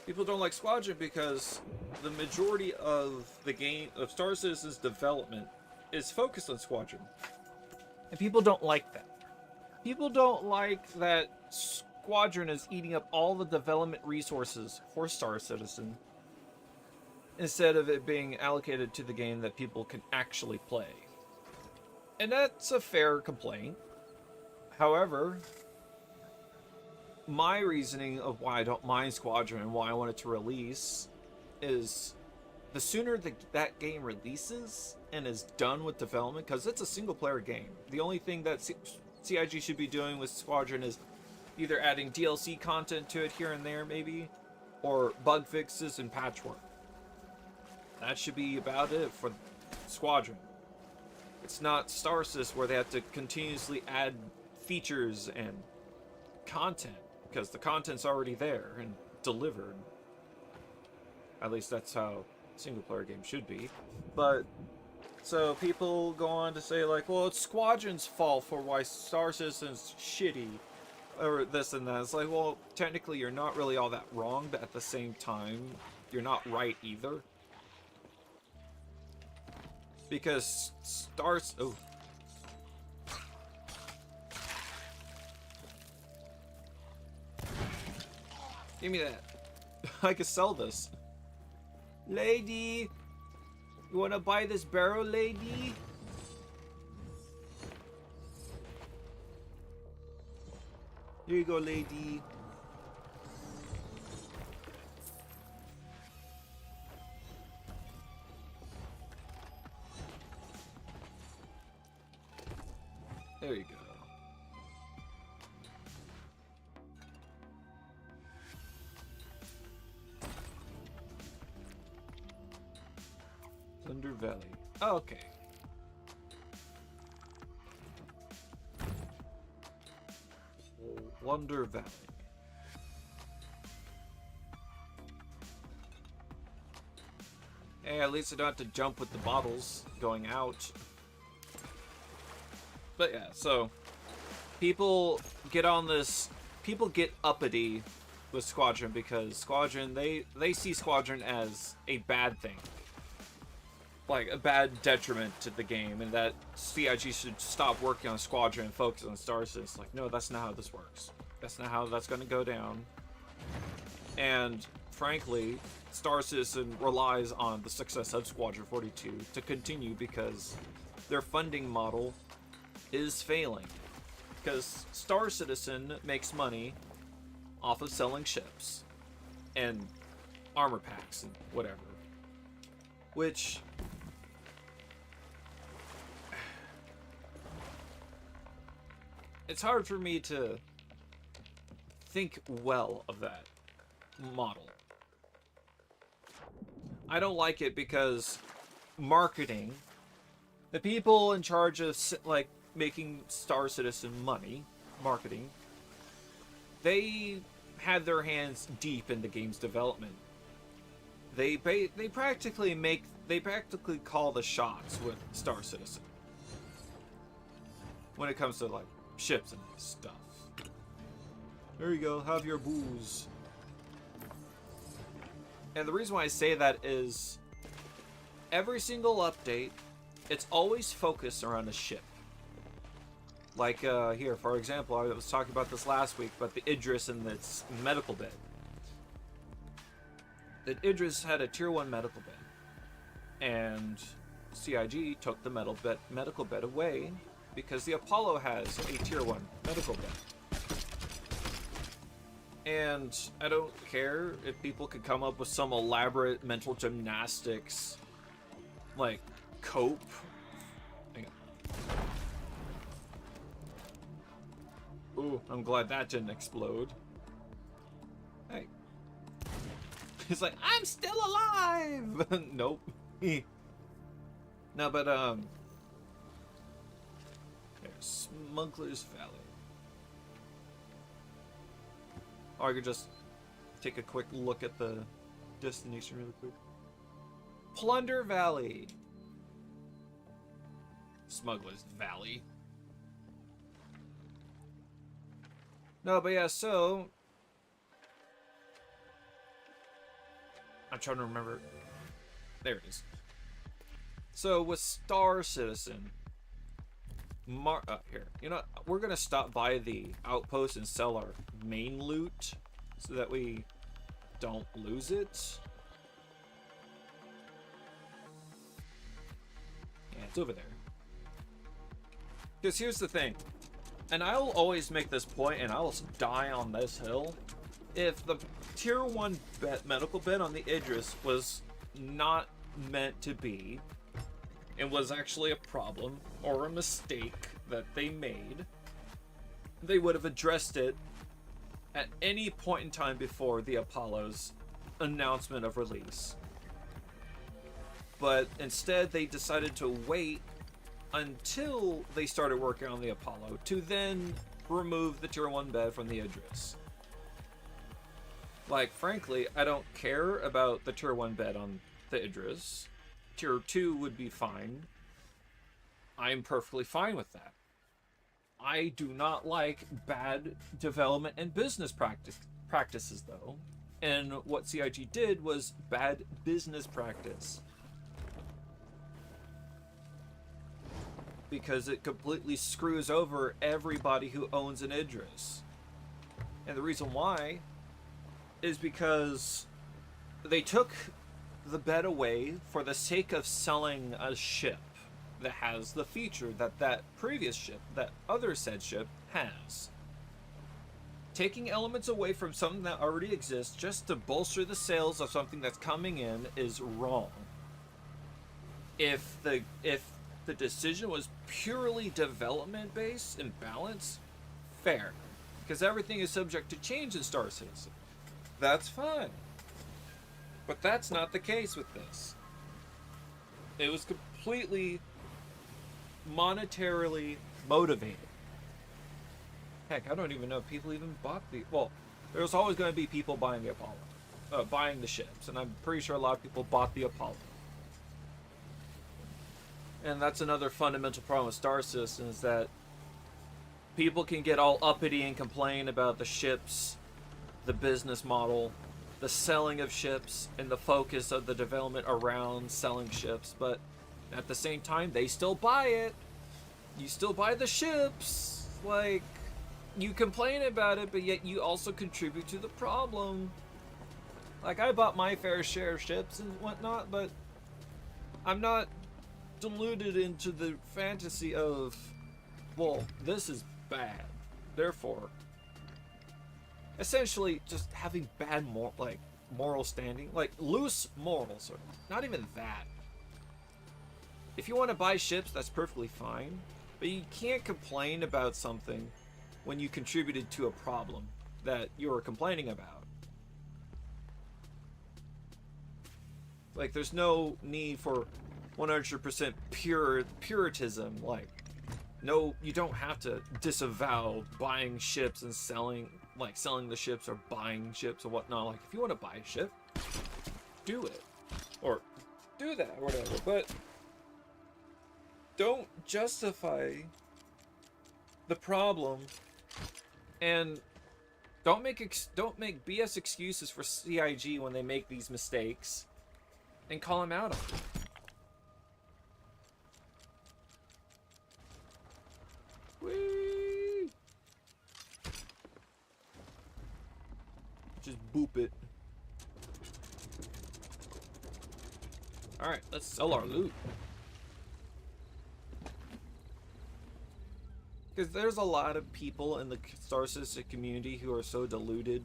People don't like Squadron because the majority of the game, of Star Citizen's development, is focused on Squadron. And people don't like that. People don't like that Squadron is eating up all the development resources for Star Citizen instead of it being allocated to the game that people can actually play. And that's a fair complaint. However, my reasoning of why I don't mind Squadron and why I want it to release is the sooner that game releases and is done with development, because it's a single player game. The only thing that CIG should be doing with Squadron is either adding DLC content to it here and there maybe, or bug fixes and patchwork. That should be about it for Squadron. It's not Star Citizen where they have to continuously add features and content, because the content's already there and delivered. At least that's how single player games should be. But so people go on to say like, well, it's Squadron's fault for why Star Citizen's shitty or this and that. It's like, well, technically you're not really all that wrong, but at the same time you're not right either, because give me that. I could sell this. Lady, you wanna buy this barrel, lady? Here you go, lady. There you go. Thunder Valley. Oh, okay. Plunder Valley. Hey, at least I don't have to jump with the bottles going out. But yeah, so people get on this. People get uppity with Squadron because Squadron, they see Squadron as a bad thing, like a bad detriment to the game, and that CIG should stop working on Squadron and focus on Star Citizen. Like, no, that's not how this works. That's not how that's going to go down. And frankly, Star Citizen relies on the success of Squadron 42 to continue because their funding model is failing. Because Star Citizen makes money off of selling ships and armor packs and whatever. Which it's hard for me to think well of that model. I don't like it because marketing, the people in charge of like making Star Citizen money, marketing, they had their hands deep in the game's development. They practically call the shots with Star Citizen when it comes to like ships and stuff. There you go, have your booze. And the reason why I say that is every single update, it's always focused around a ship. Like here, for example, I was talking about this last week, but the Idris and its medical bed. The Idris had a tier 1 medical bed, and CIG took the medical bed away because the Apollo has a tier 1 medical bed. And I don't care if people could come up with some elaborate mental gymnastics, like cope. Hang on. Ooh, I'm glad that didn't explode. Hey. He's like, I'm still alive! Nope. No, but, there's Smuggler's Valley. Or I could just take a quick look at the destination really quick. Plunder Valley. Smuggler's Valley. No, but yeah, so I'm trying to remember. There it is. So with Star Citizen, here, you know, we're gonna stop by the outpost and sell our main loot so that we don't lose it. Yeah, it's over there. Because here's the thing, and I'll always make this point, and I'll die on this hill. If the tier 1 medical bed on the Idris was not meant to be, and was actually a problem or a mistake that they made, they would have addressed it at any point in time before the Apollo's announcement of release. But instead, they decided to wait until they started working on the Apollo to then remove the tier 1 bed from the Idris. Like, frankly, I don't care about the tier 1 bed on the Idris. Tier 2 would be fine. I'm perfectly fine with that. I do not like bad development and business practices, though. And what CIG did was bad business practice. Because it completely screws over everybody who owns an Idris. And the reason why is because they took the bed away for the sake of selling a ship that has the feature that that previous ship, that other said ship, has. Taking elements away from something that already exists just to bolster the sales of something that's coming in is wrong. If the decision was purely development based and balanced, fair. Because everything is subject to change in Star Citizen. That's fine. But that's not the case with this. It was completely monetarily motivated. Heck, I don't even know if people even bought the. Well, there's always going to be people buying the Apollo, buying the ships, and I'm pretty sure a lot of people bought the Apollo. And that's another fundamental problem with Star Citizen is that people can get all uppity and complain about the ships, the business model, the selling of ships, and the focus of the development around selling ships, but at the same time, they still buy it. You still buy the ships. Like, you complain about it, but yet you also contribute to the problem. Like, I bought my fair share of ships and whatnot, but I'm not deluded into the fantasy of, well, this is bad. Therefore, essentially, just having bad moral standing, like loose morals, or not even that. If you want to buy ships, that's perfectly fine, but you can't complain about something when you contributed to a problem that you were complaining about. Like, there's no need for 100% puritanism. Like, no, you don't have to disavow buying ships and selling the ships or buying ships or whatnot. Like, if you want to buy a ship, do it. Or do that or whatever. But don't justify the problem, and don't make BS excuses for CIG when they make these mistakes, and call them out on it. Whee! Just boop it. Alright, let's sell our loot. Because there's a lot of people in the Star Citizen community who are so deluded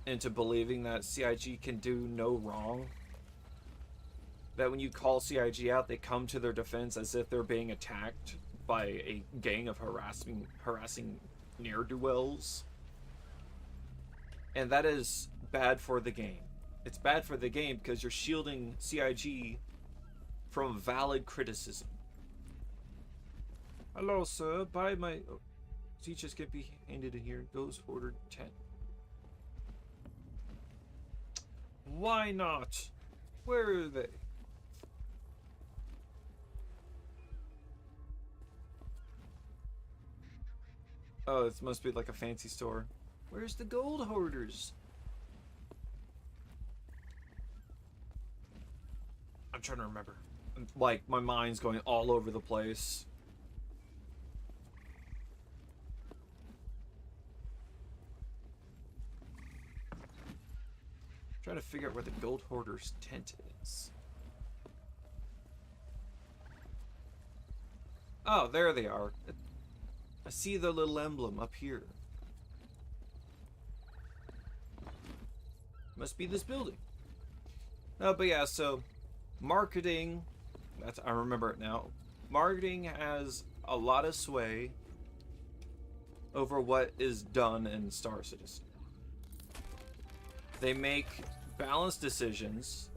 into believing that CIG can do no wrong, that when you call CIG out, they come to their defense as if they're being attacked by a gang of harassing ne'er-do-wells. And that is bad for the game. It's bad for the game because you're shielding CIG from valid criticism. Hello, sir. Buy my... Oh, teachers can be handed in here. Those ordered 10. Why not? Where are they? Oh, it must be like a fancy store. Where's the gold hoarders? I'm trying to remember. Like, my mind's going all over the place. Trying to figure out where the gold hoarder's tent is. Oh, there they are. I see the little emblem up here. Must be this building. No, but yeah, so marketing, I remember it now. Marketing has a lot of sway over what is done in Star Citizen. They make balanced decisions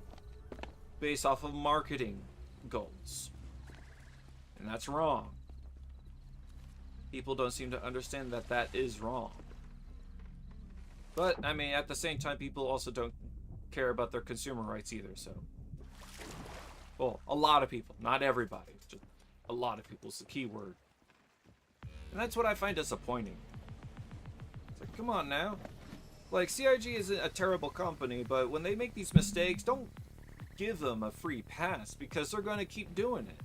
based off of marketing goals. And that's wrong. People don't seem to understand that that is wrong. But, I mean, at the same time, people also don't care about their consumer rights either, so. Well, a lot of people. Not everybody. Just a lot of people is the key word. And that's what I find disappointing. It's like, come on now. Like, CIG isn't a terrible company, but when they make these mistakes, don't give them a free pass, because they're going to keep doing it.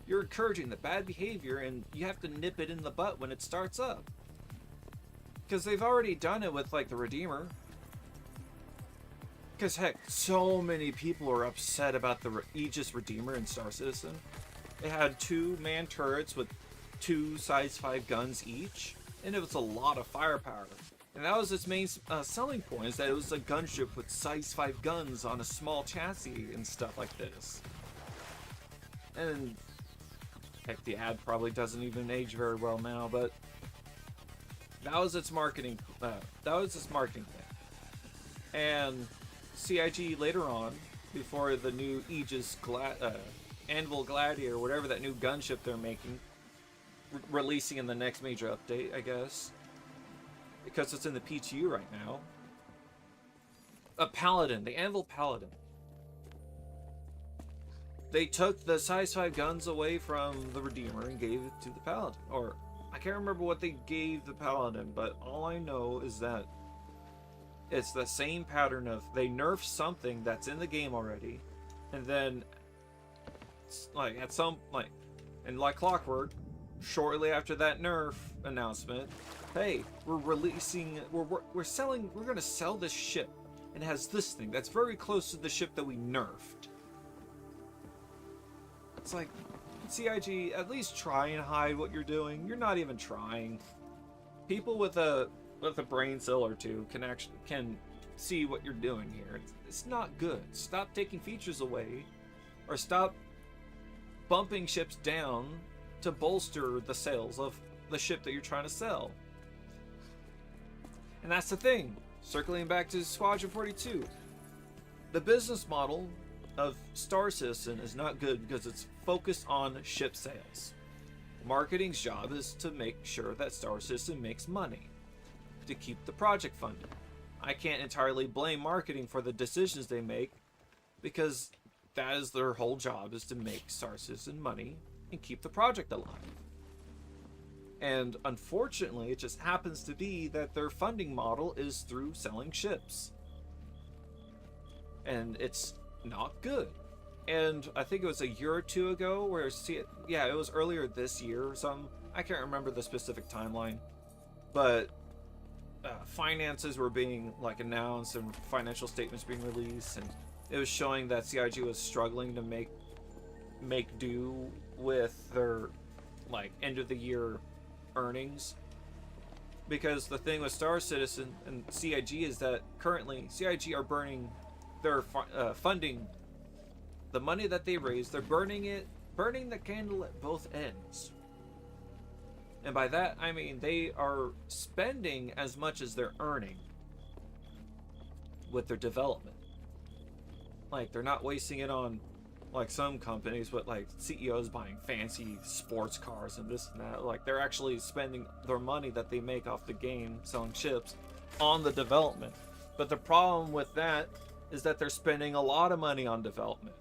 You're encouraging the bad behavior, and you have to nip it in the butt when it starts up. Because they've already done it with, like, the Redeemer. Because, heck, so many people are upset about the Aegis Redeemer in Star Citizen. It had 2-man turrets with 2 size 5 guns each, and it was a lot of firepower. And that was its main selling point, is that it was a gunship with size 5 guns on a small chassis and stuff like this. And heck, the ad probably doesn't even age very well now, but that was its marketing. Thing. And CIG later on, before the new Aegis Anvil Gladiator, whatever that new gunship they're making, releasing in the next major update, I guess. Because it's in the PTU right now. A Paladin, the Anvil Paladin. They took the size 5 guns away from the Redeemer and gave it to the Paladin. Or, I can't remember what they gave the Paladin, but all I know is that it's the same pattern of they nerf something that's in the game already, and then, like, at some, like, and like clockwork, shortly after that nerf announcement, hey, we're releasing, we're selling, we're gonna sell this ship, and it has this thing that's very close to the ship that we nerfed. It's like, CIG, at least try and hide what you're doing. You're not even trying. People with a brain cell or two can see what you're doing here. It's not good. Stop taking features away, or stop bumping ships down to bolster the sales of the ship that you're trying to sell. And that's the thing. Circling back to Squadron 42, the business model of Star Citizen is not good because it's focused on ship sales. Marketing's job is to make sure that Star Citizen makes money, to keep the project funded. I can't entirely blame marketing for the decisions they make, because that is their whole job, is to make Star Citizen money and keep the project alive. And unfortunately, it just happens to be that their funding model is through selling ships. And it's not good. And I think it was a year or two ago where it was earlier this year or something. I can't remember the specific timeline, but finances were being like announced and financial statements being released, and it was showing that CIG was struggling to make do with their like end of the year earnings. Because the thing with Star Citizen and CIG is that currently CIG are burning their funding, the money that they raise, they're burning the candle at both ends. And by that, I mean they are spending as much as they're earning with their development. Like, they're not wasting it on, like, some companies with, like, CEOs buying fancy sports cars and this and that. Like, they're actually spending their money that they make off the game, selling ships, on the development. But the problem with that is that they're spending a lot of money on development.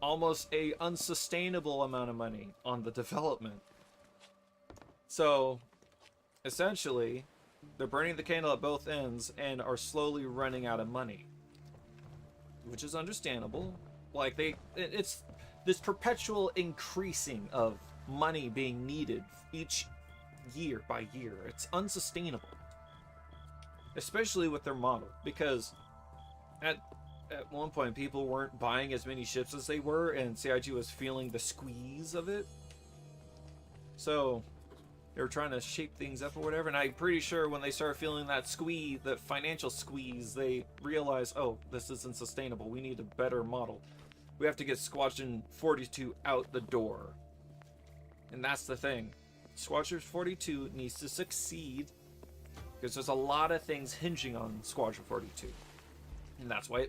Almost a unsustainable amount of money on the development. So, essentially, they're burning the candle at both ends and are slowly running out of money. Which is understandable. Like, it's this perpetual increasing of money being needed each year by year. It's unsustainable. Especially with their model. Because at one point, people weren't buying as many ships as they were, and CIG was feeling the squeeze of it. So, they were trying to shape things up or whatever, and I'm pretty sure when they started feeling that squeeze, that financial squeeze, they realized, oh, this isn't sustainable. We need a better model. We have to get Squadron 42 out the door. And that's the thing. Squadron 42 needs to succeed, because there's a lot of things hinging on Squadron 42. And that's why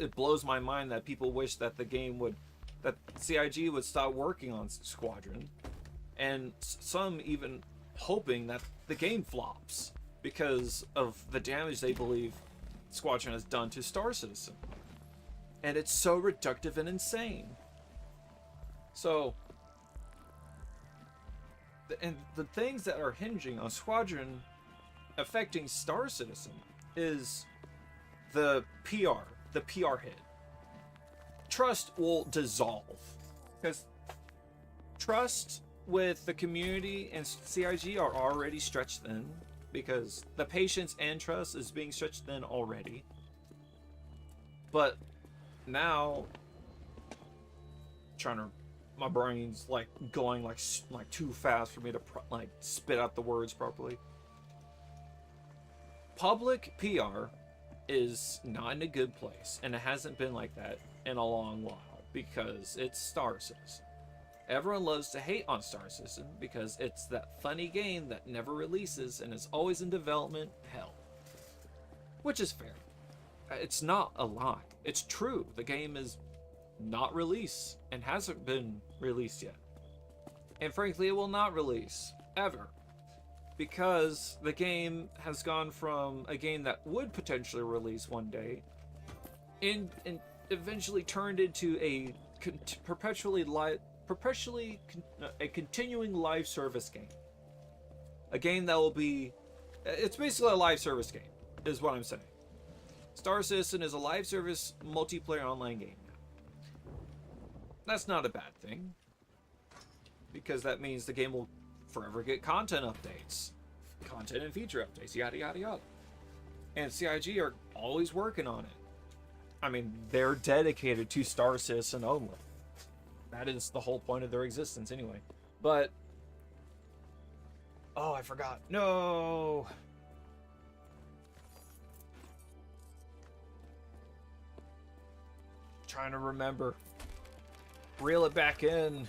it blows my mind that people wish that that CIG would stop working on Squadron. And some even hoping that the game flops because of the damage they believe Squadron has done to Star Citizen. And it's so reductive and insane. So, and the things that are hinging on Squadron affecting Star Citizen is the PR hit. Trust will dissolve. Because trust with the community and CIG are already stretched thin, because the patience and trust is being stretched thin already. But now, my brain's like going like too fast for me to like spit out the words properly. Public PR is not in a good place, and it hasn't been like that in a long while, because it's Star Citizen. Everyone loves to hate on Star Citizen because it's that funny game that never releases and is always in development hell. Which is fair. It's not a lie. It's true. The game is not released and hasn't been released yet. And frankly, it will not release ever, because the game has gone from a game that would potentially release one day and eventually turned into a continuing live service game. A game that will be, it's basically a live service game, is what I'm saying. Star Citizen is a live service multiplayer online game now. That's not a bad thing, because that means the game will forever get content updates, content and feature updates, yada yada yada. And CIG are always working on it. I mean, they're dedicated to Star Citizen only. That is the whole point of their existence anyway. But, oh, I forgot. No! Trying to remember. Reel it back in.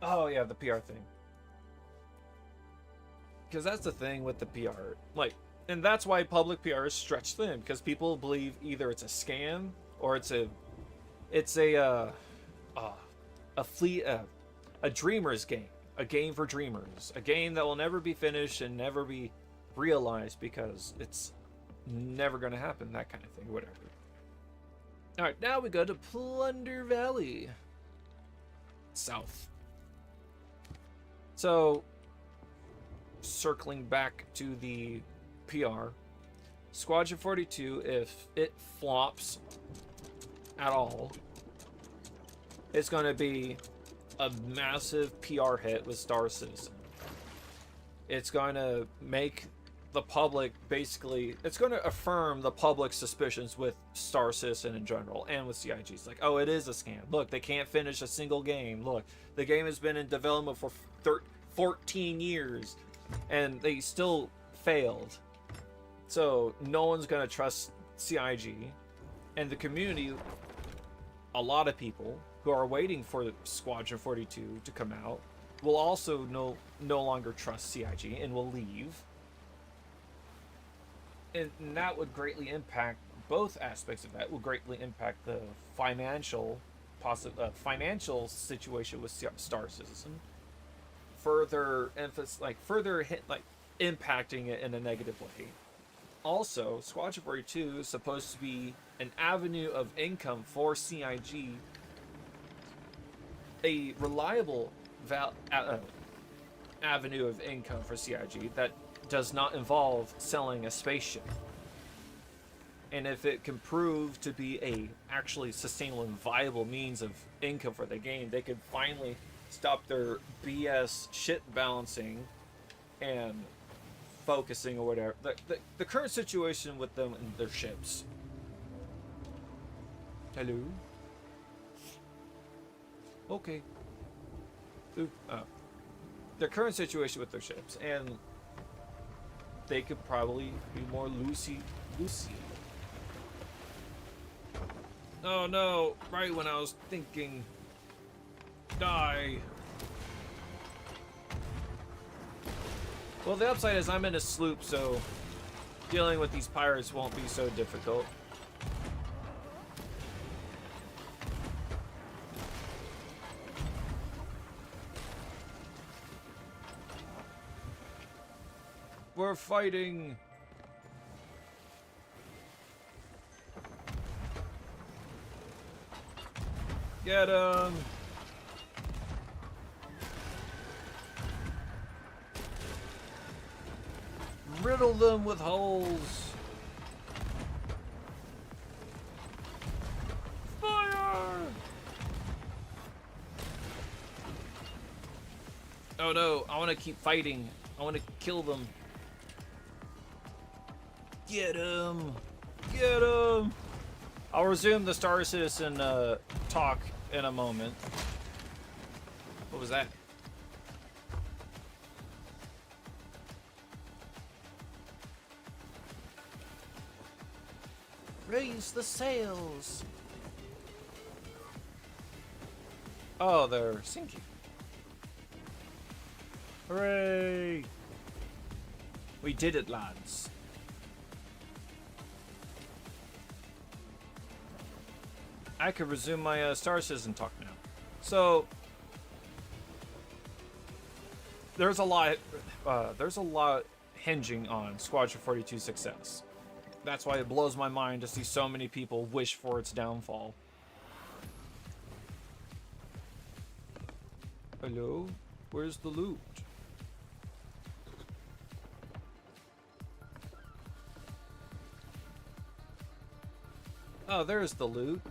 Oh, yeah, the PR thing. Because that's the thing with the PR. Like, and that's why public PR is stretched thin, because people believe either it's a scam or it's a dreamer's game, a game for dreamers, a game that will never be finished and never be realized because it's never going to happen, that kind of thing, whatever. All right, now we go to Plunder Valley, south. So, circling back to the PR, Squadron 42, if it flops at all, it's going to be a massive PR hit with Star Citizen. It's going to make the public basically, it's going to affirm the public's suspicions with Star Citizen in general and with CIG. It's like, oh, it is a scam. Look, they can't finish a single game. Look, the game has been in development for 14 years and they still failed. So no one's going to trust CIG, and the community, a lot of people who are waiting for Squadron 42 to come out, will also no longer trust CIG and will leave. And that would greatly impact, both aspects of that will greatly impact the financial situation with Star Citizen. Further impacting it in a negative way. Also, Squadron 42 is supposed to be an avenue of income for CIG, a reliable avenue of income for CIG that does not involve selling a spaceship. And if it can prove to be a actually sustainable and viable means of income for the game, they could finally stop their BS shit balancing and focusing or whatever. The current situation with them and their ships. Hello? Okay. Ooh, their current situation with their ships, and they could probably be more loosey. Oh no, right when I was thinking, die. Well, the upside is I'm in a sloop, so dealing with these pirates won't be so difficult. We're fighting. Get him. Riddle them with holes. Fire! Oh no, I want to keep fighting. I want to kill them. Get him! Get him! I'll resume the Star Citizen talk in a moment. What was that? Raise the sails! Oh, they're sinking. Hooray! We did it, lads. I could resume my Star Citizen talk now. So there's a lot hinging on Squadron 42's success. That's why it blows my mind to see so many people wish for its downfall. Hello? Where's the loot? Oh, there's the loot.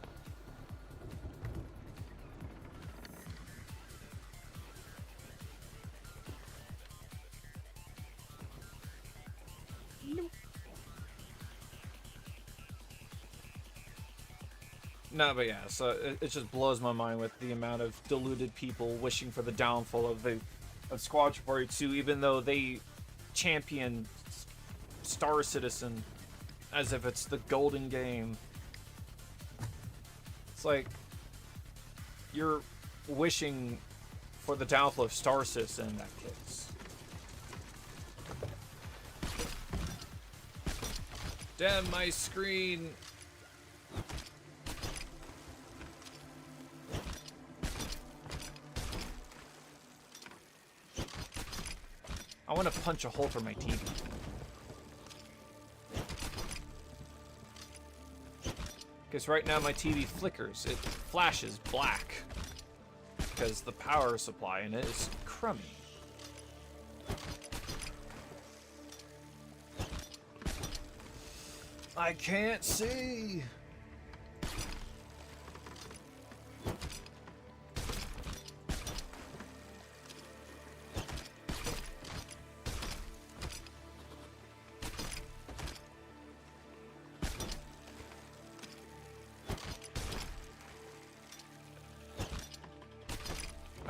No, but yeah, so it just blows my mind with the amount of deluded people wishing for the downfall of Squadron 42, even though they champion Star Citizen as if it's the golden game. It's like you're wishing for the downfall of Star Citizen in that case. Damn my screen! I want to punch a hole through my TV. Because right now my TV flickers. It flashes black. Because the power supply in it is crummy. I can't see.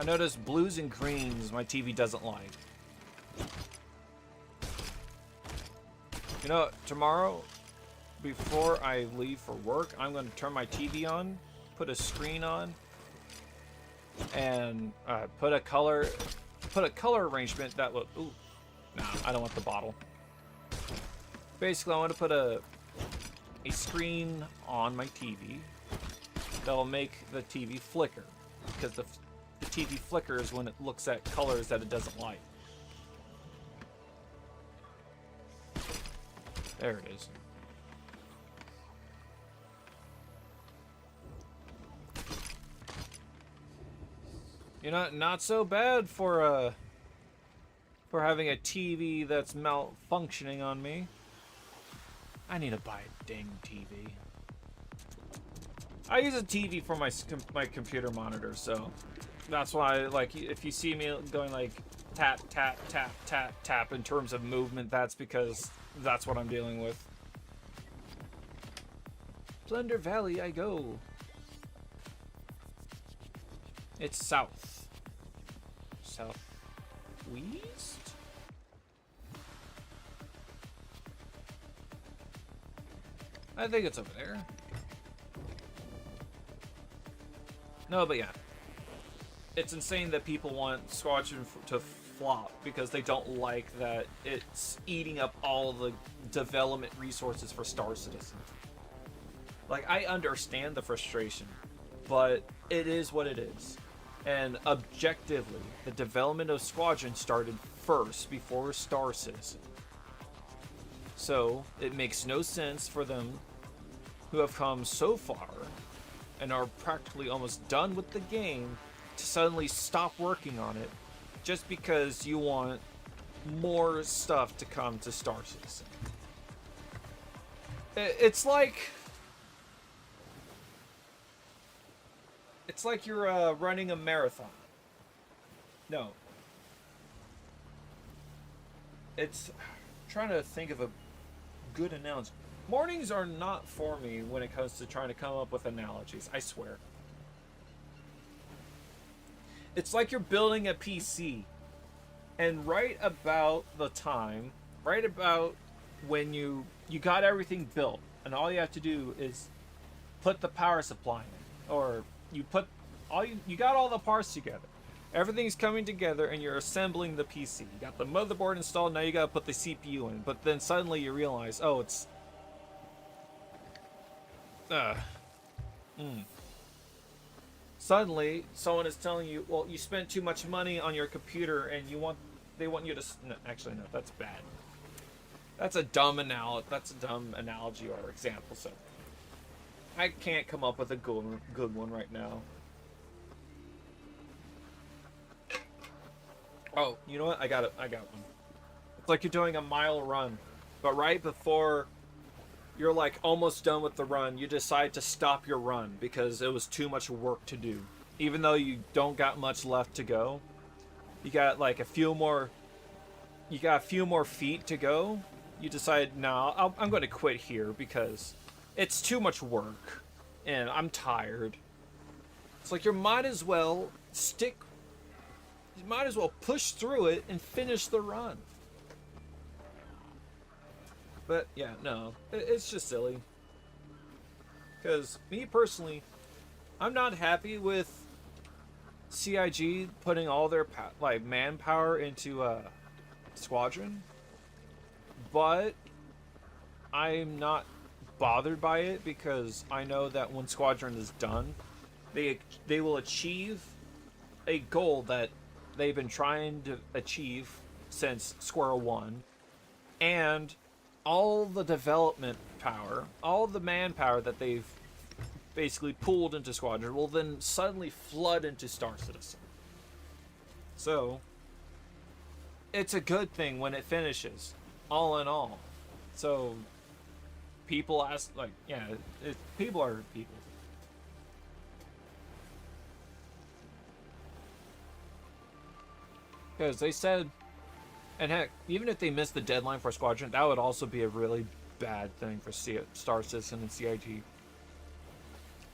I notice blues and greens my TV doesn't like. You know, tomorrow, before I leave for work, I'm going to turn my TV on, put a screen on, and put a color arrangement that will. Ooh, nah, I don't want the bottle. Basically, I want to put a screen on my TV that will make the TV flicker, because the TV flickers when it looks at colors that it doesn't like. There it is. You know, not so bad for having a TV that's malfunctioning on me. I need to buy a dang TV. I use a TV for my computer monitor, so that's why, like, if you see me going like tap, tap, tap, tap, tap in terms of movement, that's because that's what I'm dealing with. Plunder Valley I go. It's south. Southwest? I think it's over there. No, but yeah. It's insane that people want Squadron to flop because they don't like that it's eating up all the development resources for Star Citizen. Like, I understand the frustration, but it is what it is. And objectively, the development of Squadron started first before Star Citizen. So, it makes no sense for them who have come so far and are practically almost done with the game to suddenly stop working on it just because you want more stuff to come to Star Citizen. It's like you're running a marathon. No. It's trying to think of a good analogy. Mornings are not for me when it comes to trying to come up with analogies, I swear. It's like you're building a PC, and right about the time, right about when you got everything built, and all you have to do is put the power supply in, or you got all the parts together. Everything's coming together, and you're assembling the PC. You got the motherboard installed, now you gotta put the CPU in, but then suddenly you realize, oh, it's suddenly someone is telling you, well, you spent too much money on your computer and they want you to, no, actually, no, that's bad. That's a dumb analogy or example, so I can't come up with a good one right now. Oh, you know what? I got it. I got one. It's like you're doing a mile run, but right before you're like almost done with the run, you decide to stop your run because it was too much work to do. Even though you don't got much left to go, you got like a few more feet to go. You decide, no, I'm going to quit here because it's too much work and I'm tired. It's like you might as well push through it and finish the run. But yeah, no, it's just silly. Because me personally, I'm not happy with CIG putting all their manpower into Squadron, but I'm not bothered by it because I know that when Squadron is done, they will achieve a goal that they've been trying to achieve since Square One, and all the development power, all the manpower that they've basically pulled into Squadron will then suddenly flood into Star Citizen. So it's a good thing when it finishes, all in all. So people ask, like, yeah, people are people. Because they said, and heck, even if they missed the deadline for Squadron, that would also be a really bad thing for Star Citizen and CIG.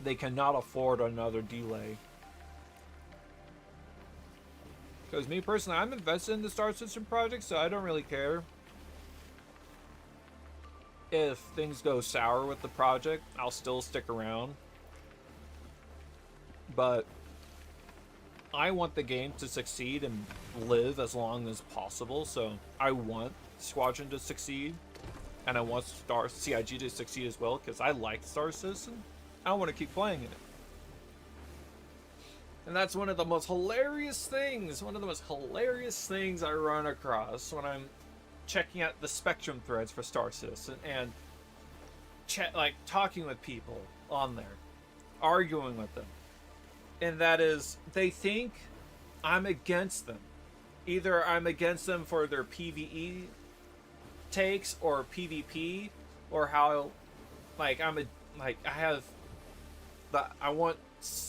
They cannot afford another delay. Because me personally, I'm invested in the Star Citizen project, so I don't really care if things go sour with the project. I'll still stick around. But I want the game to succeed and live as long as possible, so I want Squadron to succeed, and I want CIG to succeed as well, because I like Star Citizen. I want to keep playing it. And that's one of the most hilarious things I run across when I'm checking out the Spectrum threads for Star Citizen and talking with people on there, arguing with them. And that is, they think I'm against them. Either I'm against them for their PvE takes or PvP, or how, I want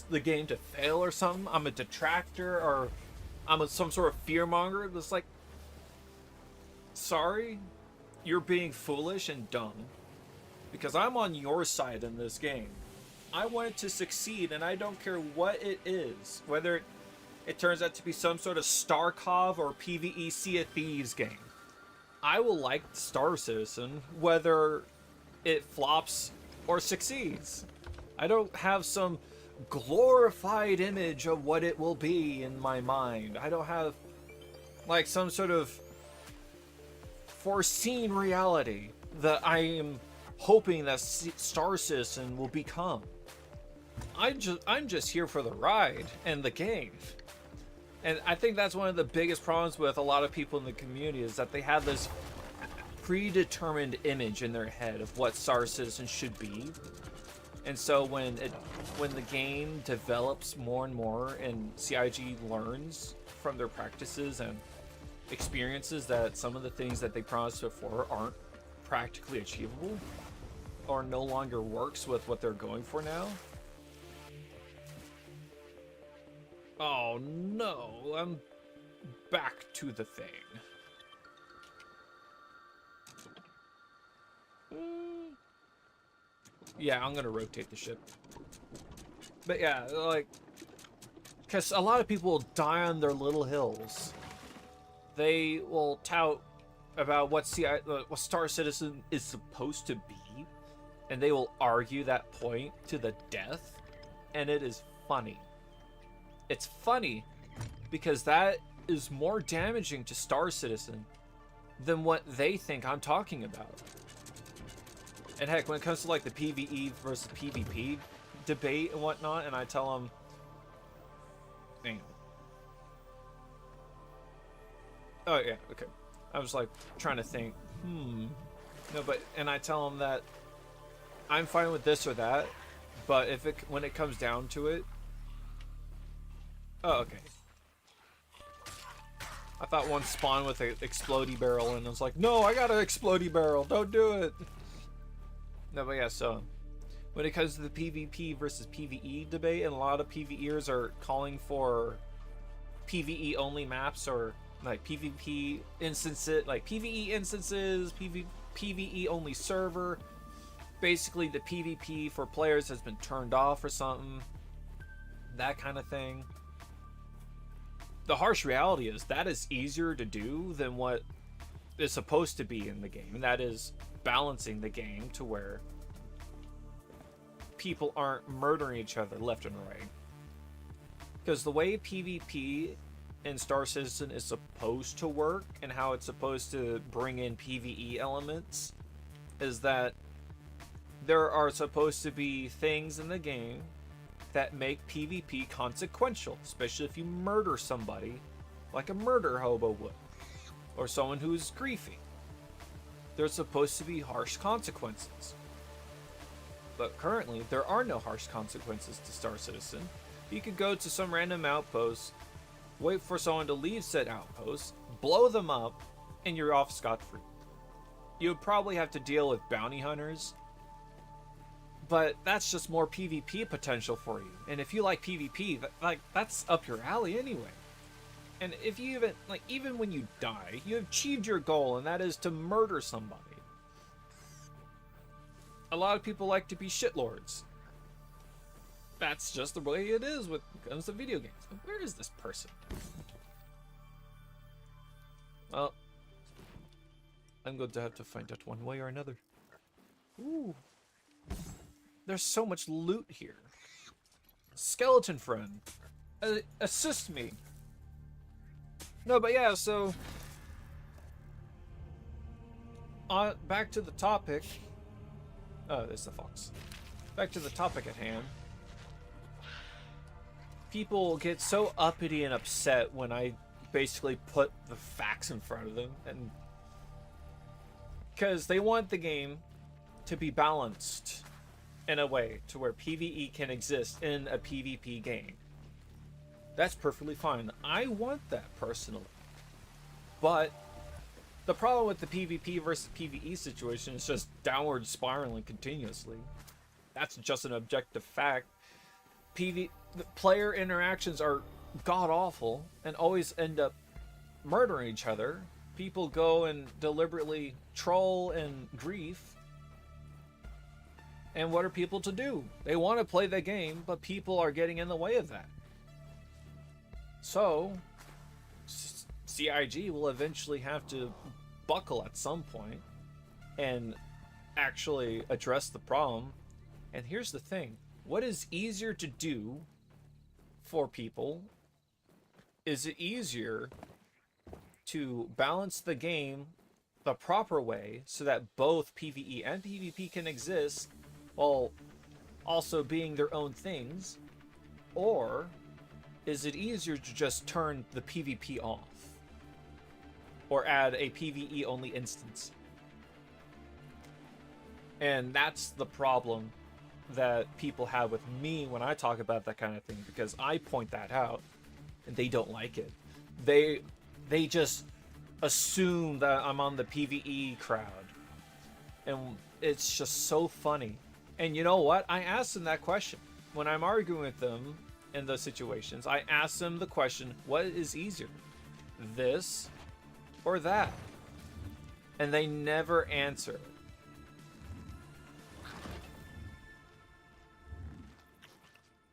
the game to fail or something. I'm a detractor, or I'm some sort of fearmonger. That's like, sorry, you're being foolish and dumb, because I'm on your side in this game. I want it to succeed, and I don't care what it is, whether it turns out to be some sort of Starcov or PvE Sea of Thieves game. I will like Star Citizen whether it flops or succeeds. I don't have some glorified image of what it will be in my mind. I don't have some sort of foreseen reality that I am hoping that Star Citizen will become. I'm just here for the ride and the game. And I think that's one of the biggest problems with a lot of people in the community, is that they have this predetermined image in their head of what Star Citizen should be. And so when the game develops more and more and CIG learns from their practices and experiences that some of the things that they promised before aren't practically achievable or no longer works with what they're going for now. Oh no, I'm back to the thing. Yeah, I'm gonna rotate the ship. But yeah, because a lot of people will die on their little hills. They will tout about what Star Citizen is supposed to be, and they will argue that point to the death, and it is funny. It's funny because that is more damaging to Star Citizen than what they think I'm talking about. And heck, when it comes to the PvE versus PvP debate and whatnot, and I tell them, Damn. Oh yeah, okay. I was like trying to think. No, but and I tell them that I'm fine with this or that, but if it when it comes down to it. Oh, okay. I thought one spawned with an explodey barrel, and I was like, no, I got an explodey barrel. Don't do it. No, but yeah, so when it comes to the PvP versus PvE debate, and a lot of PvEers are calling for PvE only maps or like PvP instances, like PvE instances, PvE only server. Basically, the PvP for players has been turned off or something. That kind of thing. The harsh reality is that is easier to do than what is supposed to be in the game, and that is balancing the game to where people aren't murdering each other left and right. Because the way PvP in Star Citizen is supposed to work and how it's supposed to bring in PvE elements is that there are supposed to be things in the game that make PvP consequential, especially if you murder somebody like a murder hobo would, or someone who's griefing. There's supposed to be harsh consequences. But currently, there are no harsh consequences to Star Citizen. You could go to some random outpost, wait for someone to leave said outpost, blow them up, and you're off scot-free. You would probably have to deal with bounty hunters, but that's just more PvP potential for you. And if you like PvP, that's up your alley anyway. And if you even when you die, you achieved your goal, and that is to murder somebody. A lot of people like to be shitlords. That's just the way it is when it comes to video games. Where is this person? Well, I'm going to have to find out one way or another. Ooh. There's so much loot here. Skeleton friend. Assist me. No, but yeah, so... back to the topic. Oh, it's the fox. Back to the topic at hand. People get so uppity and upset when I basically put the facts in front of them, and because they want the game to be balanced in a way to where PvE can exist in a PvP game. That's perfectly fine. I want that personally. But the problem with the PvP versus PvE situation is just downward spiraling continuously. That's just an objective fact. The player interactions are god-awful and always end up murdering each other. People go and deliberately troll and grief. And what are people to do? They want to play the game, but people are getting in the way of that. So, CIG will eventually have to buckle at some point and actually address the problem. And here's the thing. What is easier to do for people? Is it easier to balance the game the proper way so that both PvE and PvP can exist while also being their own things? Or is it easier to just turn the PvP off? Or add a PvE only instance? And that's the problem that people have with me when I talk about that kind of thing, because I point that out and they don't like it. They just assume that I'm on the PvE crowd, and it's just so funny. And you know what? I asked them that question when I'm arguing with them in those situations. I ask them the question, what is easier, this or that? And they never answer.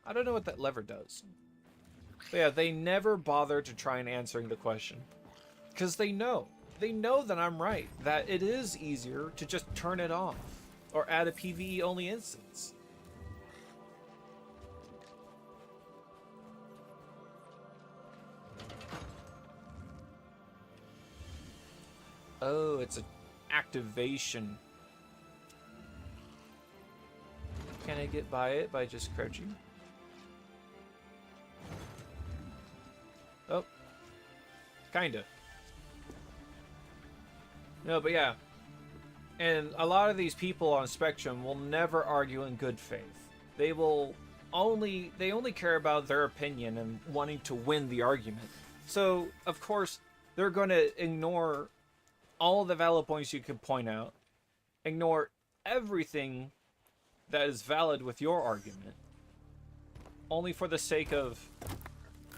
I don't know what that lever does. But yeah, they never bother to try and answering the question. Because they know that I'm right, that it is easier to just turn it off or add a PvE only instance. Oh, it's an activation. Can I get by it by just crouching? Kinda. No, but yeah. And a lot of these people on Spectrum will never argue in good faith. They only care about their opinion and wanting to win the argument. So, of course, they're going to ignore all the valid points you could point out, ignore everything that is valid with your argument, only for the sake of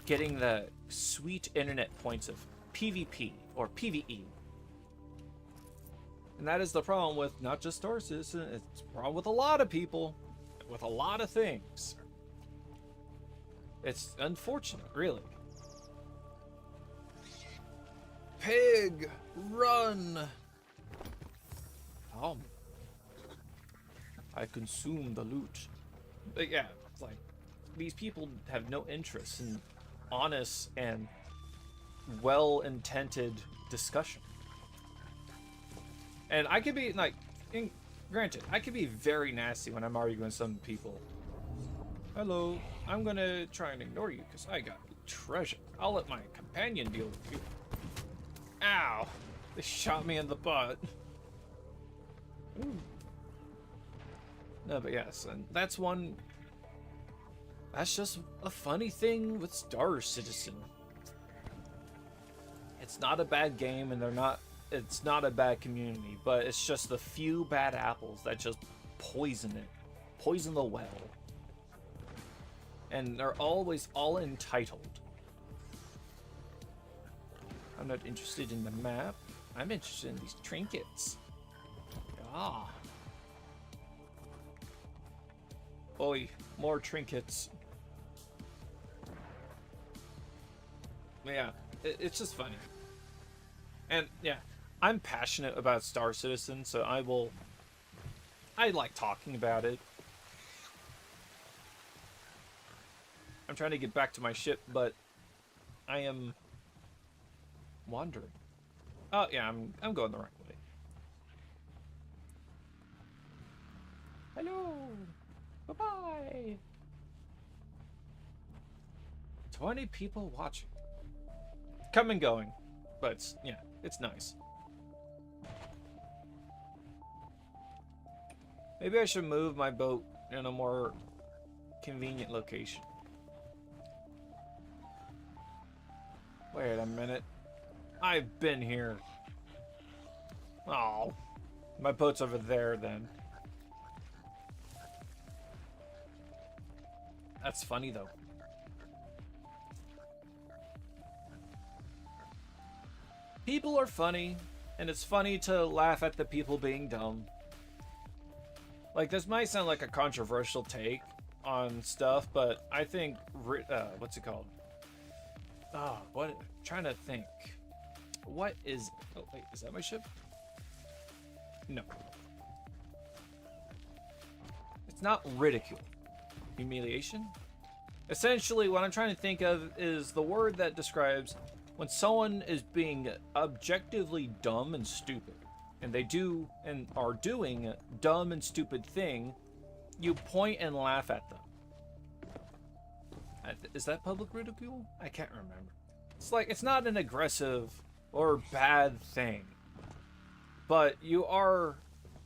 getting the sweet internet points of PvP or PvE. And that is the problem with not just Star Citizen, it's a problem with a lot of people, with a lot of things. It's unfortunate, really. Pig, run! I consume the loot. But yeah, it's like, these people have no interest in honest and well-intended discussion. And I could be, like, granted, I could be very nasty when I'm arguing with some people. Hello, I'm gonna try and ignore you because I got treasure. I'll let my companion deal with you. Ow! They shot me in the butt. Ooh. No, but yes, and that's one... That's just a funny thing with Star Citizen. It's not a bad game, and it's not a bad community, but it's just the few bad apples that just poison it. Poison the well. And they're always all entitled. I'm not interested in the map. I'm interested in these trinkets. Ah. Oi, more trinkets. Yeah, it's just funny. And yeah, I'm passionate about Star Citizen, so I like talking about it. I'm trying to get back to my ship, but I am wandering. Oh yeah, I'm going the right way. Hello. Bye-bye. 20 people watching. Come and going. But it's nice. Maybe I should move my boat in a more convenient location. Wait a minute. I've been here. Oh, my boat's over there then. That's funny though. People are funny, and it's funny to laugh at the people being dumb. Like, this might sound like a controversial take on stuff, but I think, what's it called? What? Trying to think. What is... Oh, wait, is that my ship? No. It's not ridicule. Humiliation? Essentially, what I'm trying to think of is the word that describes when someone is being objectively dumb and stupid, and they do and are doing a dumb and stupid thing, you point and laugh at them. Is that public ridicule? I can't remember. It's like, it's not an aggressive or bad thing, but you are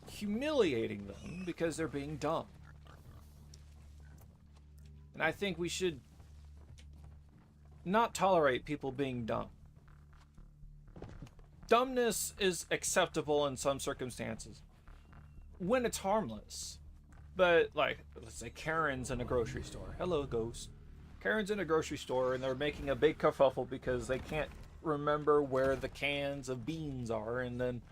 humiliating them because they're being dumb. And I think we should not tolerate people being dumb. Dumbness is acceptable in some circumstances when it's harmless. But, like, let's say Karen's in a grocery store. Hello, ghost. Karen's in a grocery store and they're making a big kerfuffle because they can't remember where the cans of beans are, and then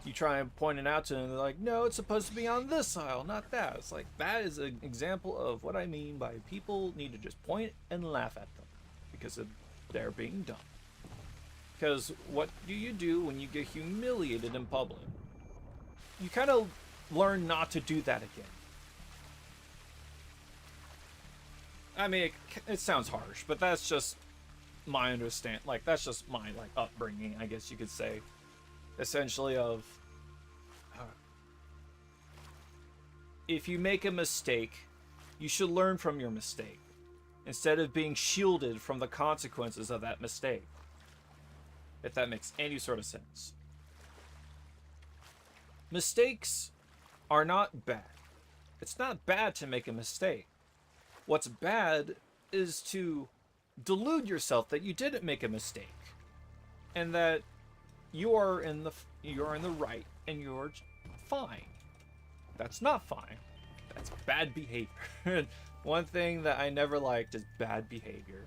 you try and point it out to them and they're like, no, it's supposed to be on this aisle, not that. It's like, that is an example of what I mean by people need to just point and laugh at them because they're being dumb. Because what do you do when you get humiliated in public? You kind of learn not to do that again. I mean, it sounds harsh, but that's just my understand. Like, that's just my upbringing, I guess you could say. Essentially, of if you make a mistake, you should learn from your mistake instead of being shielded from the consequences of that mistake. if that makes any sort of sense. Mistakes are not bad. It's not bad to make a mistake. What's bad is to delude yourself that you didn't make a mistake and that you're in the right and you're fine. That's not fine. That's bad behavior. One thing that I never liked is bad behavior.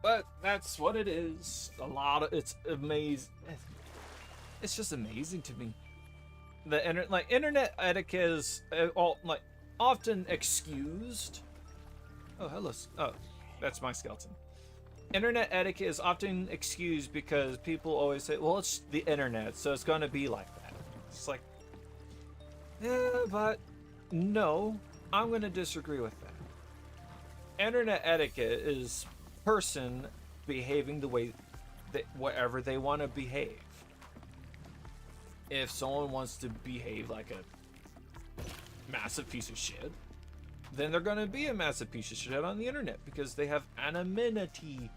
But that's what it is. It's amazing. It's just amazing to me. The internet etiquette is often excused. Oh, hello. Oh, that's my skeleton. Internet etiquette is often excused because people always say, well, it's the internet, so it's going to be like that. It's like, yeah, but no, I'm going to disagree with that. Internet etiquette is person behaving the way that whatever they want to behave. If someone wants to behave like a massive piece of shit, then they're going to be a massive piece of shit on the internet because they have anonymity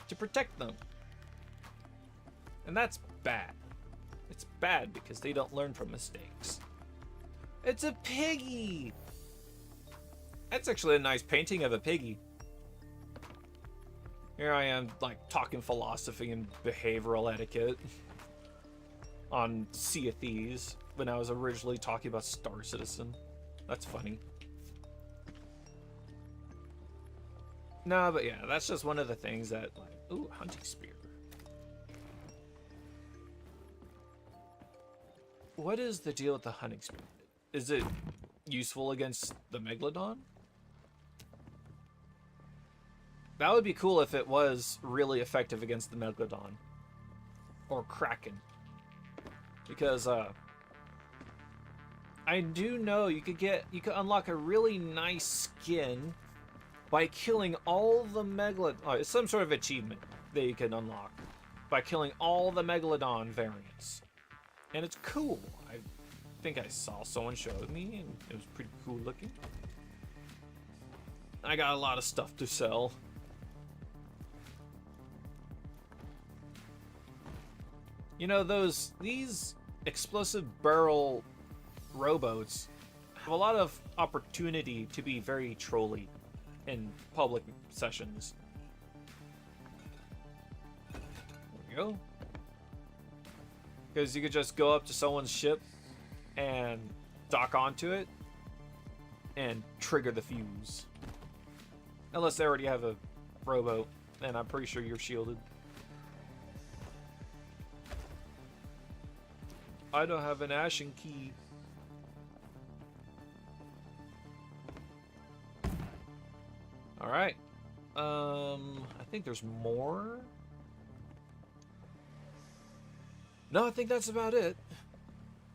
to protect them. And that's bad. It's bad because they don't learn from mistakes. It's a piggy! That's actually a nice painting of a piggy. Here I am, like, talking philosophy and behavioral etiquette on Sea of Thieves when I was originally talking about Star Citizen. That's funny. No, but yeah, that's just one of the things that, like, ooh, hunting spear. What is the deal with the hunting spear? Is it useful against the Megalodon? That would be cool if it was really effective against the Megalodon. Or Kraken. Because, I do know you could unlock a really nice skin by killing all the Megalodon. Oh, it's some sort of achievement that you can unlock by killing all the Megalodon variants. And it's cool. I think I saw someone show it me, and it was pretty cool looking. I got a lot of stuff to sell. You know, these explosive barrel rowboats have a lot of opportunity to be very trolly in public sessions. There we go. Because you could just go up to someone's ship and dock onto it and trigger the fuse. Unless they already have a rowboat, and I'm pretty sure you're shielded. I don't have an ashen key. Alright. I think there's more. No, I think that's about it.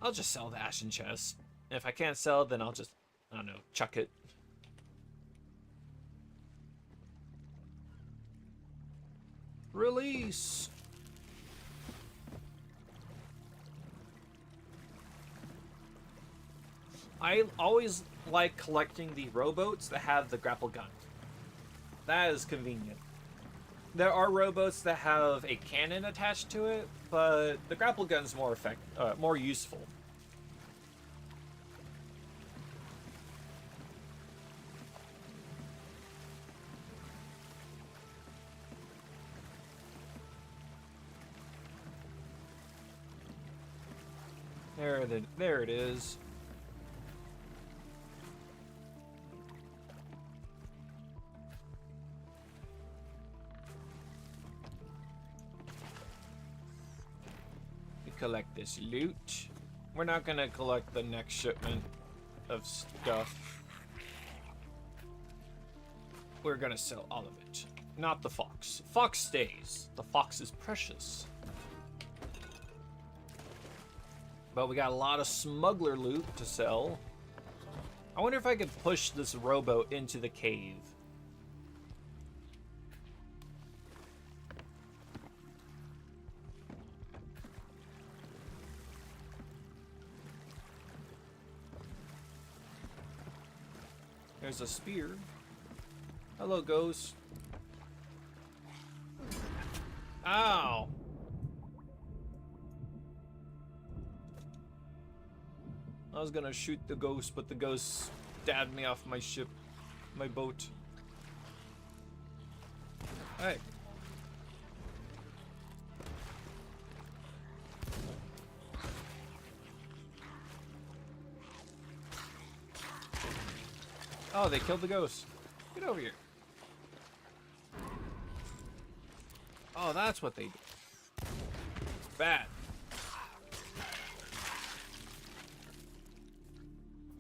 I'll just sell the ashen chest. If I can't sell it, then I'll just, I don't know, chuck it. Release! I always like collecting the rowboats that have the grapple gun. That is convenient. There are rowboats that have a cannon attached to it, but the grapple gun's more useful. There it is. Collect this loot. We're not gonna collect the next shipment of stuff. We're gonna sell all of it. Not the fox. Fox stays. The fox is precious. But we got a lot of smuggler loot to sell. I wonder if I could push this rowboat into the cave. There's a spear. Hello, ghost. Ow! I was gonna shoot the ghost, but the ghost stabbed me off my ship, my boat. Hey. Oh, they killed the ghost. Get over here. Oh, that's what they do. Bad.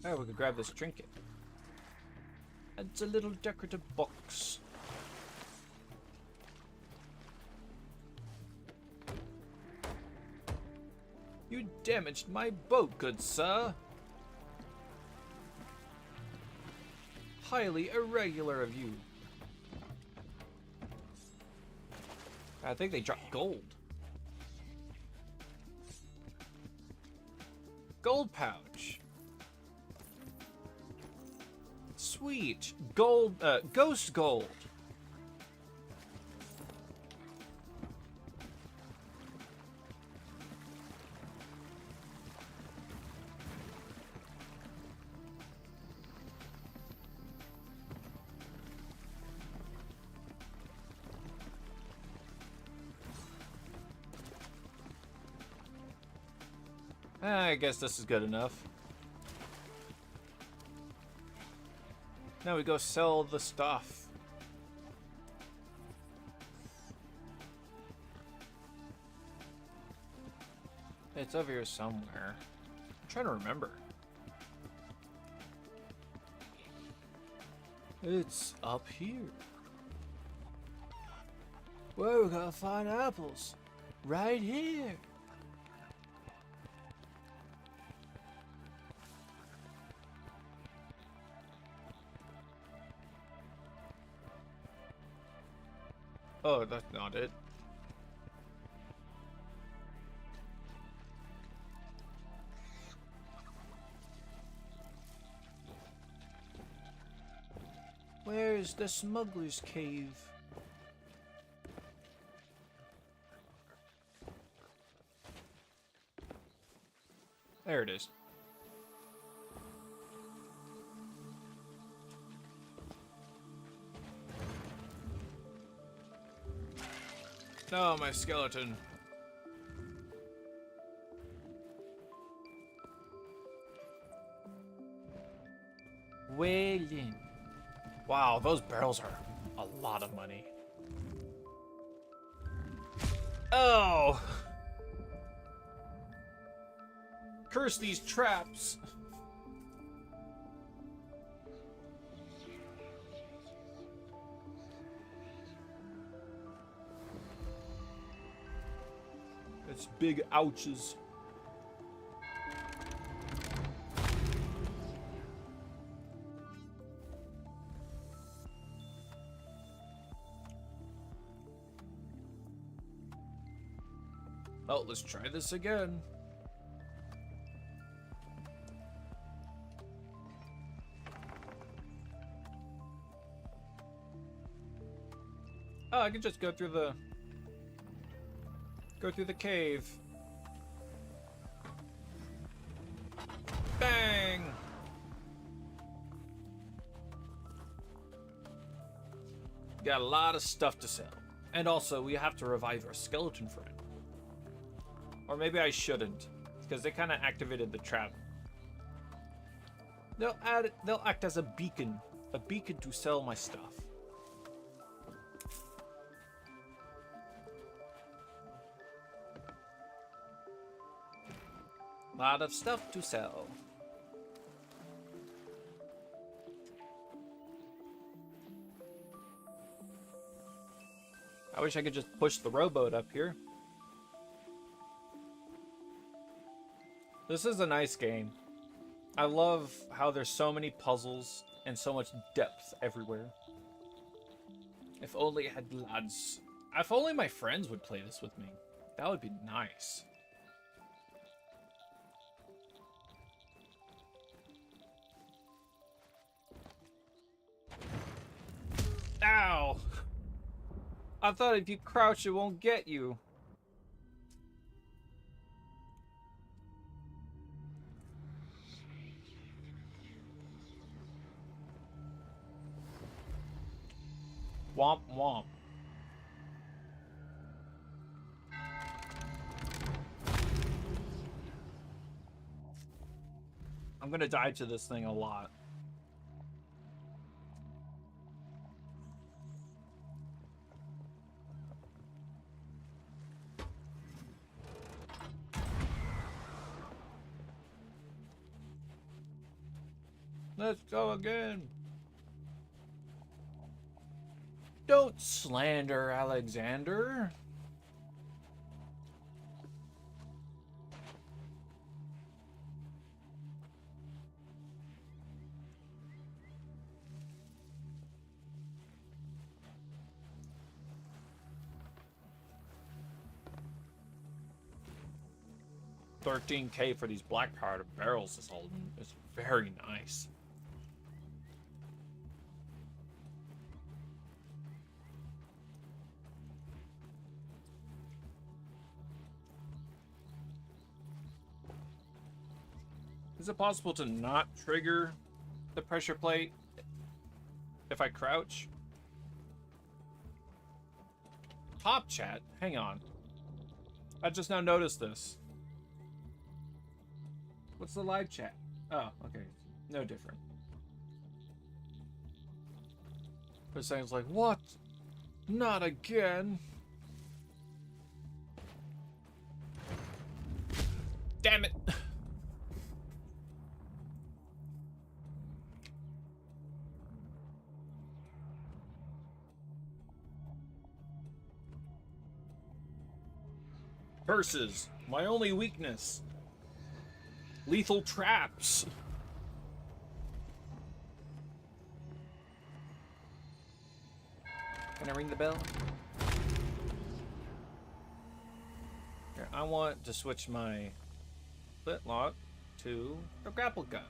Oh, we could grab this trinket. It's a little decorative box. You damaged my boat, good sir. Highly irregular of you. I think they dropped gold. Gold pouch. Sweet. Gold, ghost gold. I guess this is good enough. Now we go sell the stuff. It's over here somewhere. I'm trying to remember. It's up here. Whoa, we gotta find apples. Right here. Oh, that's not it. Where's the smuggler's cave? There it is. Oh, my skeleton. Wailing. Wow, those barrels are a lot of money. Oh! Curse these traps! It's big ouches. Oh, let's try this again. Oh, I can just go through the cave. Bang! Got a lot of stuff to sell. And also, we have to revive our skeleton friend. Or maybe I shouldn't, because they kind of activated the trap. They'll act as a beacon to sell my stuff. Lot of stuff to sell. I wish I could just push the rowboat up here. This is a nice game. I love how there's so many puzzles and so much depth everywhere. If only I had lads. If only my friends would play this with me. That would be nice. Ow! I thought if you crouch, it won't get you. Womp womp. I'm gonna die to this thing a lot. Let's go again. Don't slander Alexander. $13K for these black powder barrels is very nice. Is it possible to not trigger the pressure plate if I crouch? Top chat? Hang on. I just now noticed this. What's the live chat? Oh, okay. No different. This sounds like, what? Not again. Damn it. Curses, my only weakness. Lethal traps. Can I ring the bell? Here, I want to switch my flintlock to a grapple gun.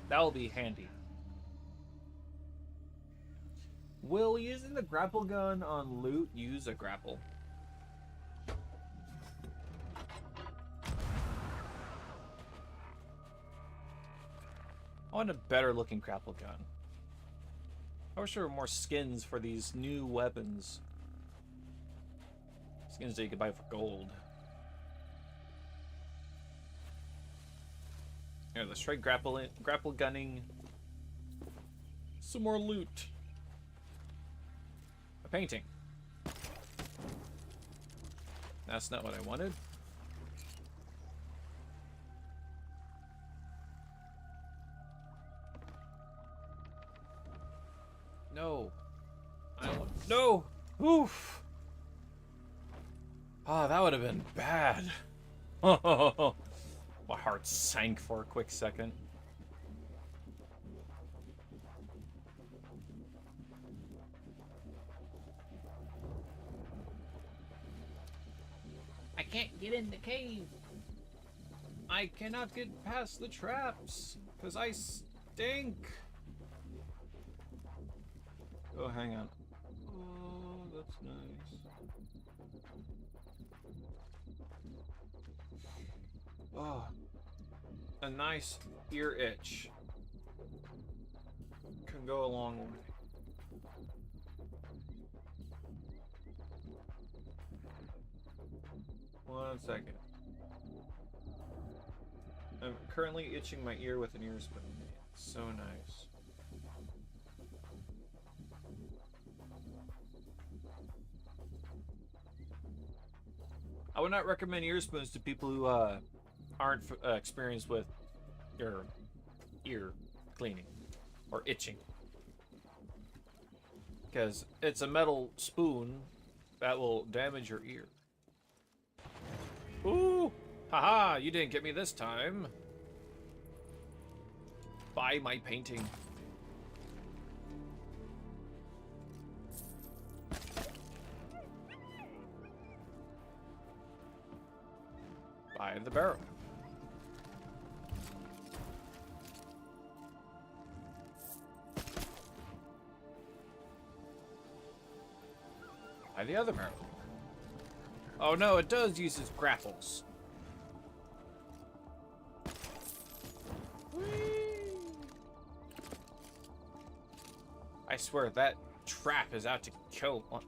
That'll be handy. Will using the grapple gun on loot use a grapple? I want a better looking grapple gun. I wish there were more skins for these new weapons. Skins that you could buy for gold. Here, let's try grapple gunning. Some more loot. A painting. That's not what I wanted. No. I don't want... No! Oof! Oh, that would have been bad. Oh, my heart sank for a quick second. I can't get in the cave. I cannot get past the traps because I stink. Oh, hang on. Oh, that's nice. Oh, a nice ear itch can go a long way. One second. I'm currently itching my ear with an ear spoon. It's so nice. I would not recommend ear spoons to people who aren't experienced with your ear cleaning or itching, because it's a metal spoon that will damage your ear. Ooh! Haha! You didn't get me this time. Buy my painting. Buy the barrel. the other barrel. Oh no, it does use its grapples. Whee! I swear that trap is out to kill one.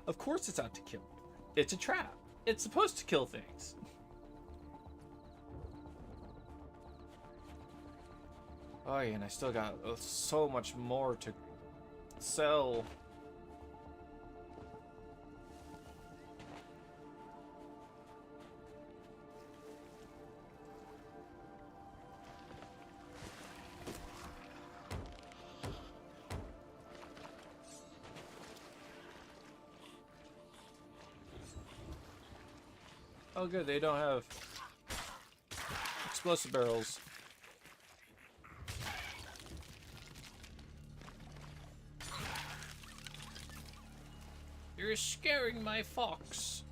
Of course it's out to kill. It's a trap. It's supposed to kill things. Oh yeah, and I still got so much more to sell. Oh good, they don't have explosive barrels. You're scaring my fox.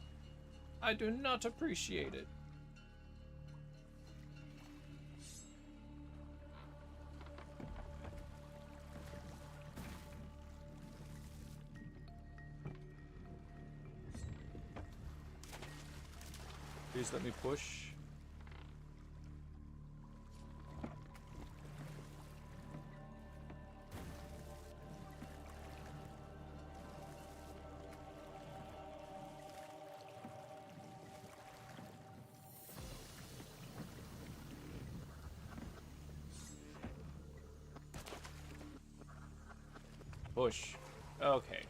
I do not appreciate it. Please let me push. Push. Okay.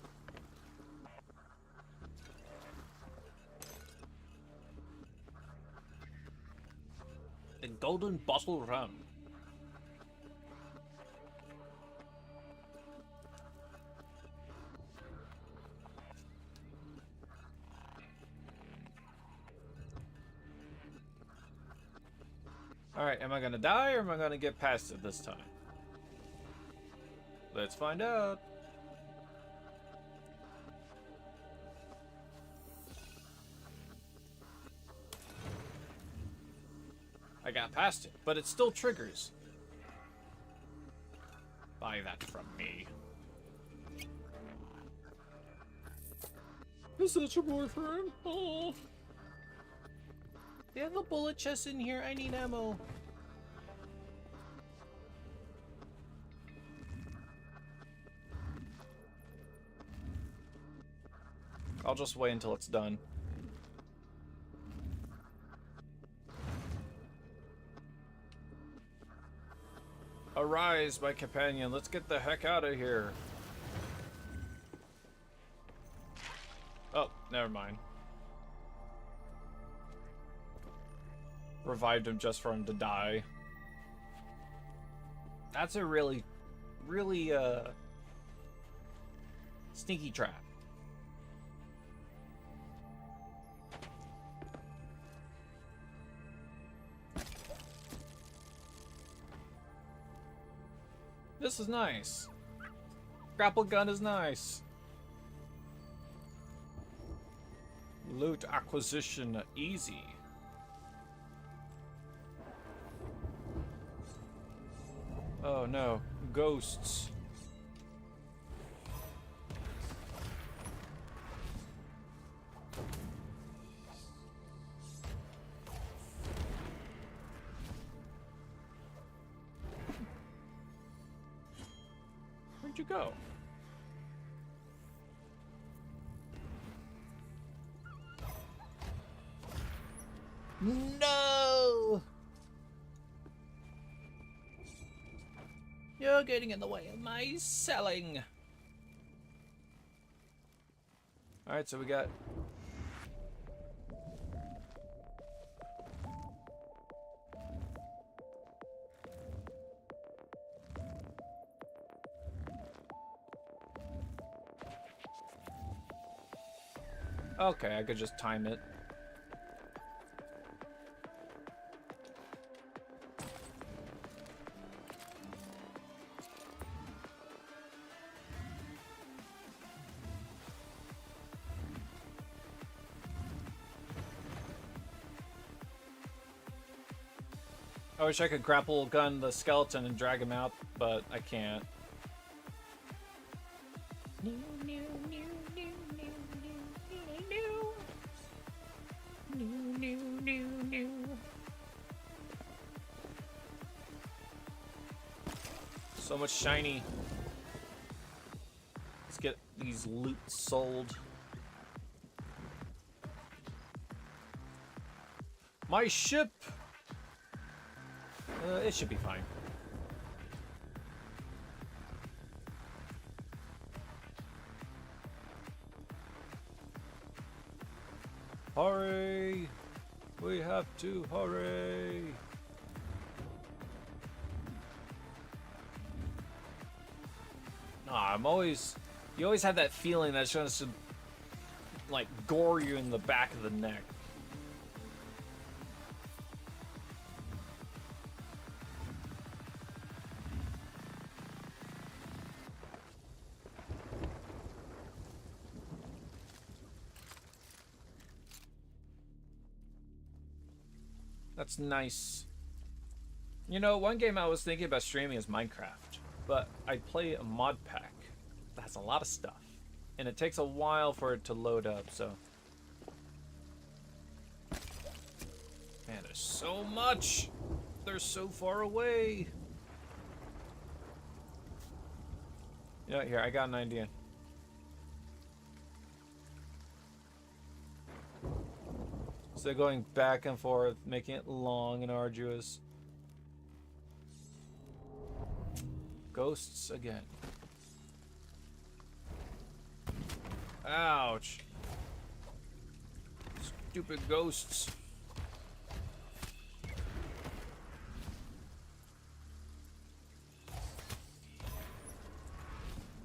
The golden bottle rum. Alright, am I gonna die or am I gonna get past it this time? Let's find out. I got past it, but it still triggers. Buy that from me. Is that your boyfriend? Oh. They have a bullet chest in here. I need ammo. I'll just wait until it's done. Arise, my companion. Let's get the heck out of here. Oh, never mind. Revived him just for him to die. That's a really sneaky trap. This is nice. Grapple gun is nice. Loot acquisition easy. Oh no, ghosts. Where'd you go? No! You're getting in the way of my selling. Alright, so we got... Okay, I could just time it. I wish I could grapple gun the skeleton and drag him out, but I can't. So much shiny. Let's get these loot sold. My ship! It should be fine. Hurry! We have to hurry! Nah, you always have that feeling that it's going to, like, gore you in the back of the neck. That's nice. You know, one game I was thinking about streaming is Minecraft, but I'd play a mod pack that has a lot of stuff, and it takes a while for it to load up, so... Man, there's so much! They're so far away! You know, here, I got an idea. So going back and forth, making it long and arduous. Ghosts again. Ouch. Stupid ghosts.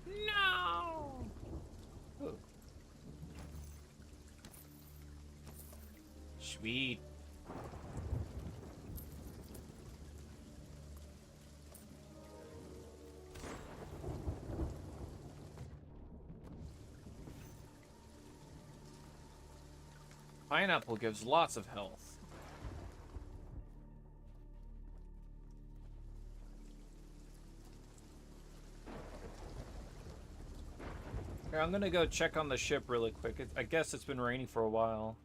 No! Ooh. Sweet. Pineapple gives lots of health. Here, I'm gonna go check on the ship really quick. I guess it's been raining for a while.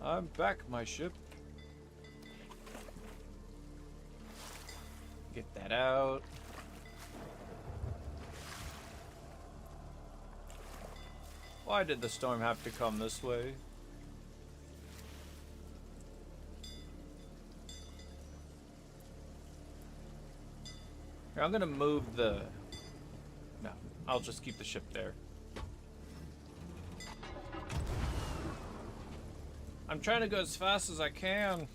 I'm back, my ship. Get that out. Why did the storm have to come this way? Here, I'm gonna move the... No, I'll just keep the ship there. I'm trying to go as fast as I can.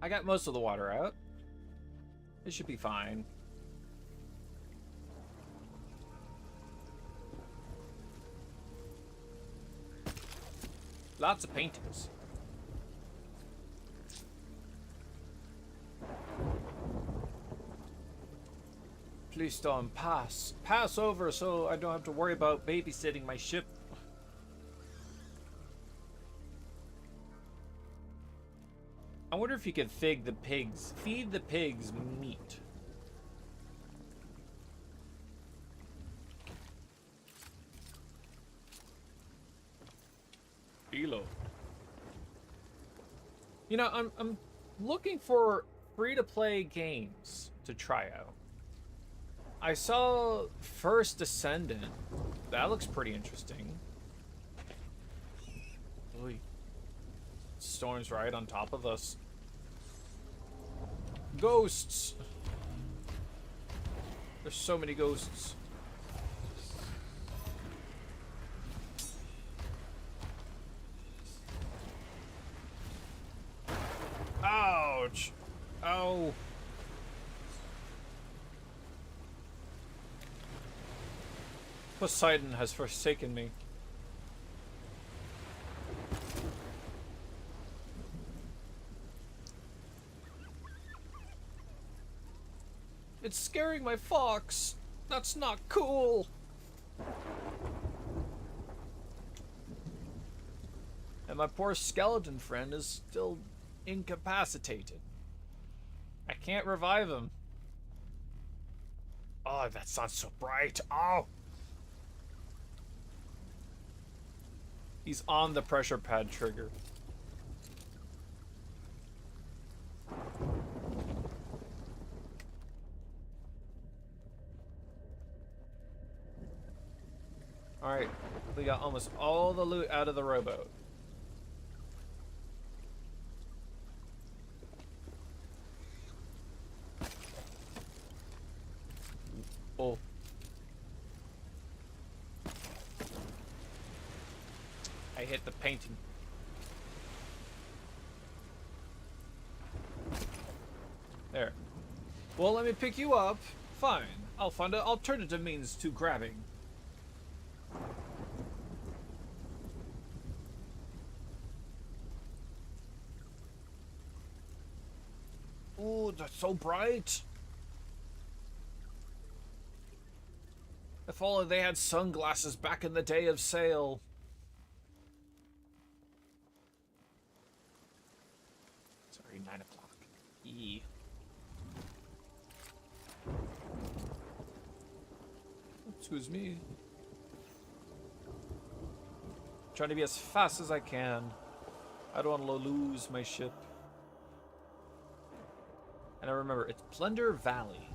I got most of the water out. It should be fine. Lots of paintings. Please, Storm, pass. Pass over so I don't have to worry about babysitting my ship. I wonder if you could feed the pigs meat. Elo. You know, I'm looking for free-to-play games to try out. I saw First Descendant. That looks pretty interesting. Oy. Storm's right on top of us. Ghosts! There's so many ghosts. Ouch! Ow! Poseidon has forsaken me. It's scaring my fox. That's not cool. And my poor skeleton friend is still incapacitated. I can't revive him. Oh, that sounds so bright. Oh! He's on the pressure pad trigger. Alright, we got almost all the loot out of the rowboat. Oh. I hit the painting. There. Well, let me pick you up. Fine. I'll find an alternative means to grabbing. Ooh, that's so bright. If only they had sunglasses back in the day of sail. Sorry, 9 o'clock. E. Excuse me. Trying to be as fast as I can. I don't want to lose my ship. And I remember, it's Plunder Valley.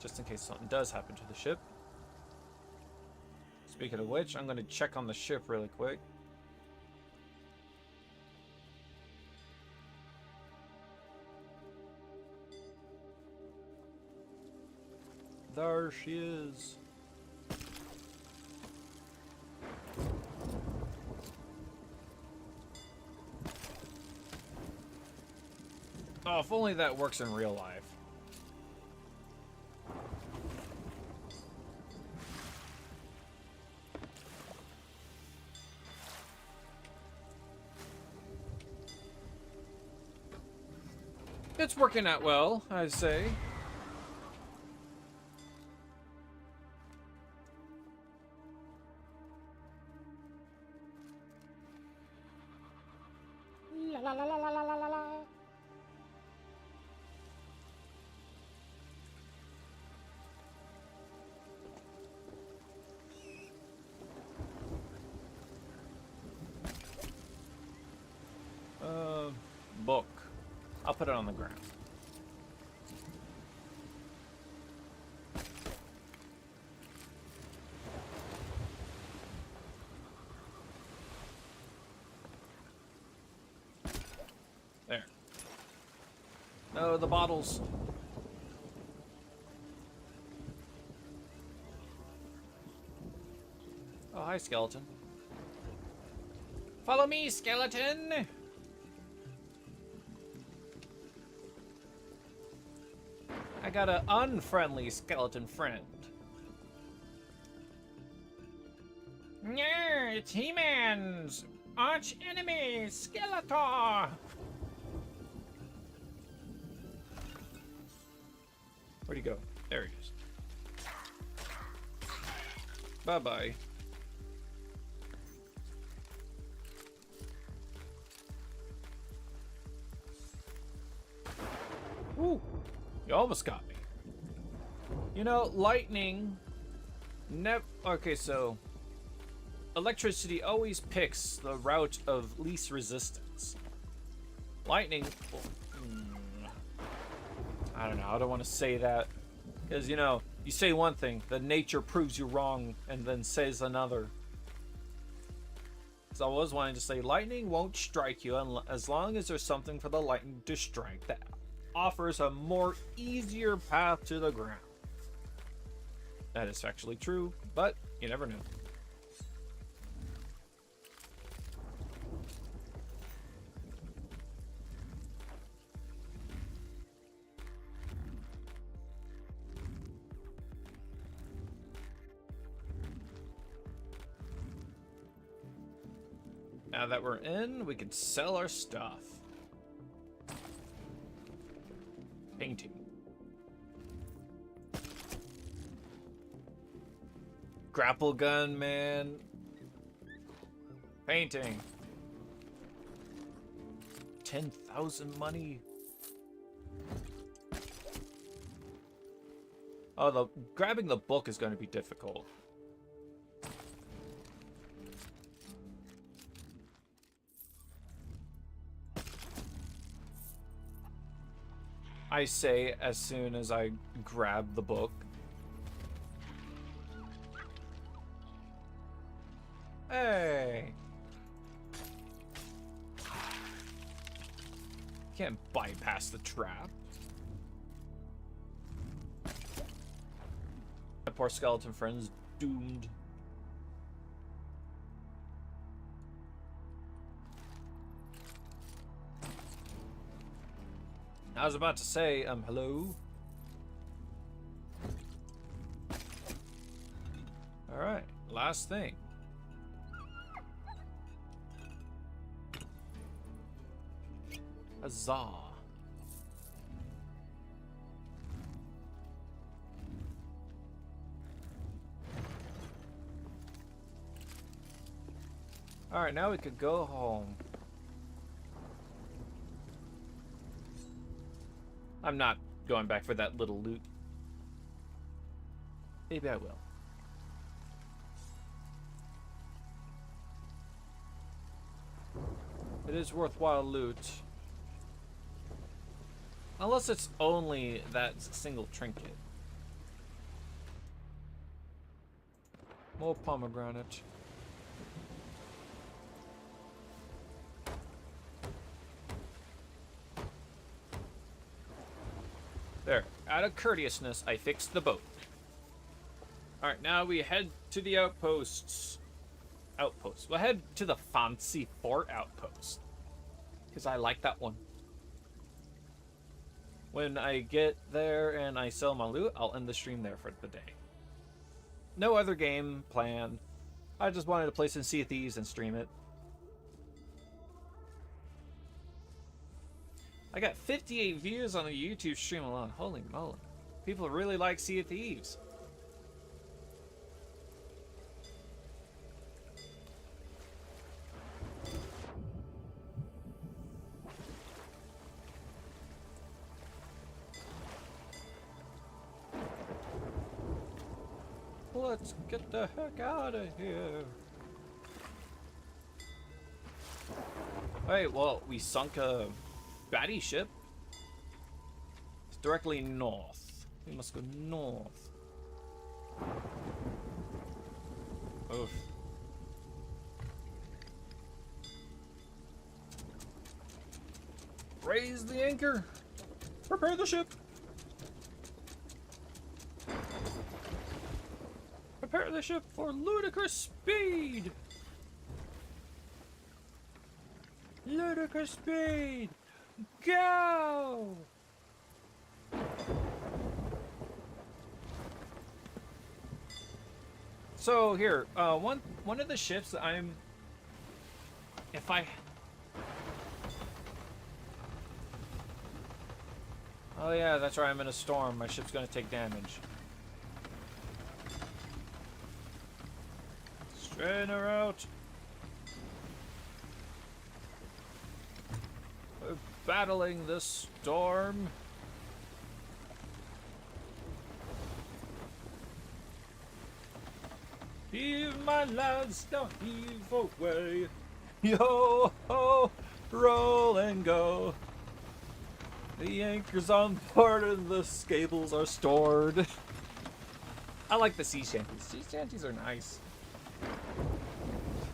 Just in case something does happen to the ship. Speaking of which, I'm going to check on the ship really quick. There she is. Oh, if only that works in real life. It's working out well, I say. La la la la la la la la. Book. I'll put it on the ground. There. No, the bottles. Oh, hi, skeleton. Follow me, skeleton. I got an unfriendly skeleton friend. Yeah, it's He-Man's arch enemy, Skeletor. Where'd he go? There he is. Bye-bye. Ooh, you almost got me. You know, lightning... Okay, so... electricity always picks the route of least resistance. Lightning... I don't know, I don't want to say that. Because, you know, you say one thing, then nature proves you wrong, and then says another. So I was wanting to say, lightning won't strike you as long as there's something for the lightning to strike that offers a more easier path to the ground. That is factually true, but you never know. Now that we're in, we can sell our stuff. Painting. grapple gun, man. Painting. 10,000 money. Oh, grabbing the book is going to be difficult. I say as soon as I grab the book. Hey! Can't bypass the trap. My poor skeleton friend's doomed. I was about to say, hello? Alright, last thing. Huzzah. Alright, now we could go home. I'm not going back for that little loot. Maybe I will. It is worthwhile loot. Unless it's only that single trinket. More pomegranate. There. Out of courteousness, I fixed the boat. Alright, now we head to the outposts. We'll head to the Fancy Fort outpost. Because I like that one. When I get there and I sell my loot, I'll end the stream there for the day. No other game planned. I just wanted to play some Sea of Thieves and stream it. I got 58 views on the YouTube stream alone. Holy moly. People really like Sea of Thieves. Let's get the heck out of here. Alright, well, we sunk a baddie ship. It's directly north. We must go north. Oof. Raise the anchor. Prepare the ship. Prepare the ship for ludicrous speed! Ludicrous speed! Go! So here, one of the ships that I'm... If I... Oh yeah, that's right, I'm in a storm. My ship's gonna take damage. Strainer out. We're battling this storm. Heave, my lads, now heave away. Yo ho, roll and go. The anchor's on board and the cables are stored. I like the sea shanties. Sea shanties are nice.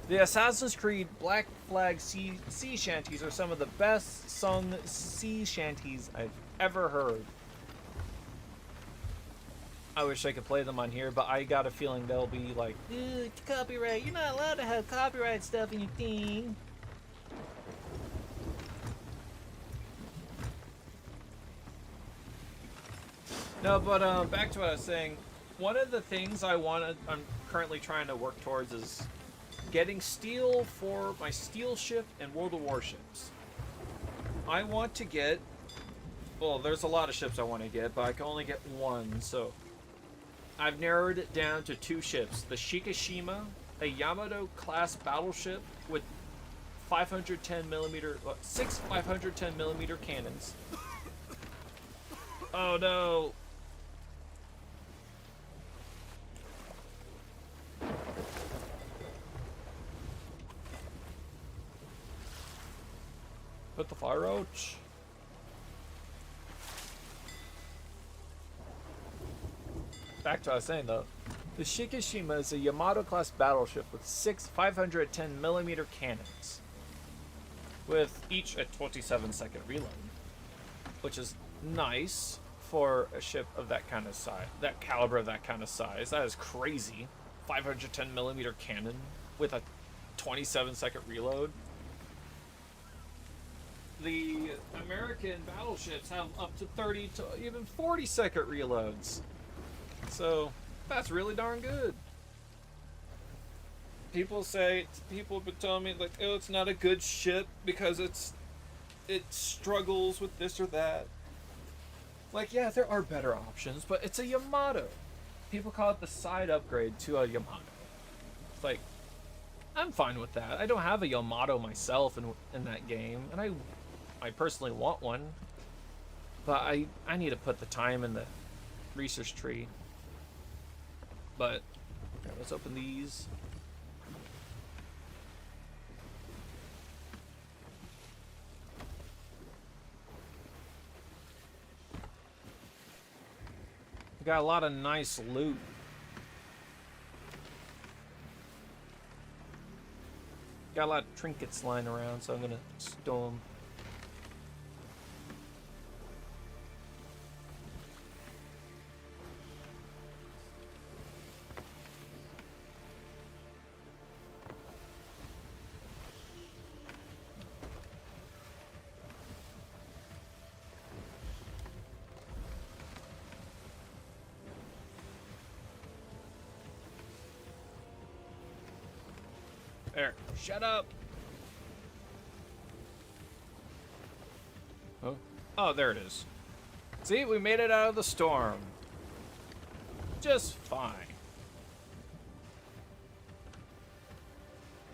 The Assassin's Creed Black Flag sea shanties are some of the best sung sea shanties I've ever heard. I wish I could play them on here, but I got a feeling they'll be like, copyright, you're not allowed to have copyright stuff in your thing. No, but back to what I was saying. One of the things I'm currently trying to work towards is getting steel for my steel ship and World of Warships. I want to get... Well, there's a lot of ships I want to get, but I can only get one, so... I've narrowed it down to 2 ships. The Shikishima, a Yamato-class battleship with 510 millimeter, 6 510 millimeter cannons. Oh no! Put the fire out. Back to what I was saying though. The Shikishima is a Yamato-class battleship with 6 510 millimeter cannons, with each a 27-second reload, which is nice for a ship of that kind of size, that caliber, of that kind of size. That is crazy. 510 millimeter cannon with a 27-second reload. The American battleships have up to 30 to even 40-second reloads. So that's really darn good. People have been telling me like, oh, it's not a good ship because it struggles with this or that. Like, yeah, there are better options, but it's a Yamato. People call it the side upgrade to a Yamato. It's like, I'm fine with that. I don't have a Yamato myself in that game, and I personally want one, but I need to put the time in the research tree. But here, let's open these. We got a lot of nice loot. Got a lot of trinkets lying around, so I'm gonna stow them. There, shut up. Oh, oh, there it is. See, we made it out of the storm. Just fine.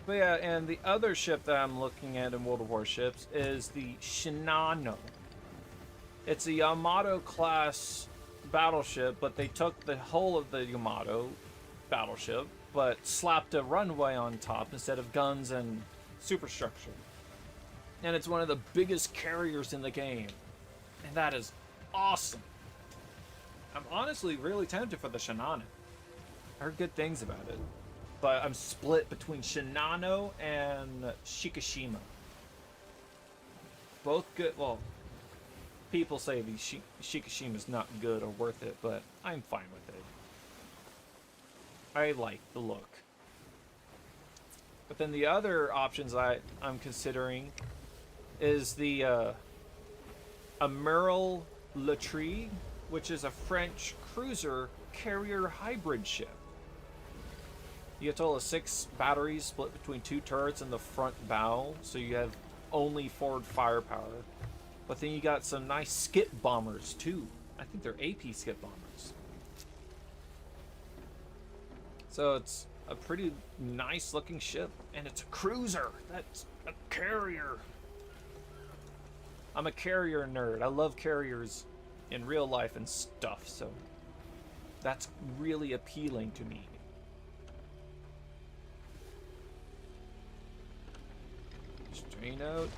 But yeah, and the other ship that I'm looking at in World of Warships is the Shinano. It's a Yamato class battleship, but they took the whole of the Yamato battleship but slapped a runway on top instead of guns and superstructure. And it's one of the biggest carriers in the game. And that is awesome. I'm honestly really tempted for the Shinano. I heard good things about it. But I'm split between Shinano and Shikishima. Both good. Well, people say the Shikishima's not good or worth it, but I'm fine with it. I like the look. But then the other options I'm considering is the Amiral Latrie, which is a French cruiser carrier hybrid ship. You get a total of 6 batteries split between 2 turrets in the front bow, so you have only forward firepower. But then you got some nice skip bombers too. I think they're AP skip bombers. So it's a pretty nice looking ship, and it's a cruiser. That's a carrier. I'm a carrier nerd. I love carriers in real life and stuff, so that's really appealing to me. Strain out.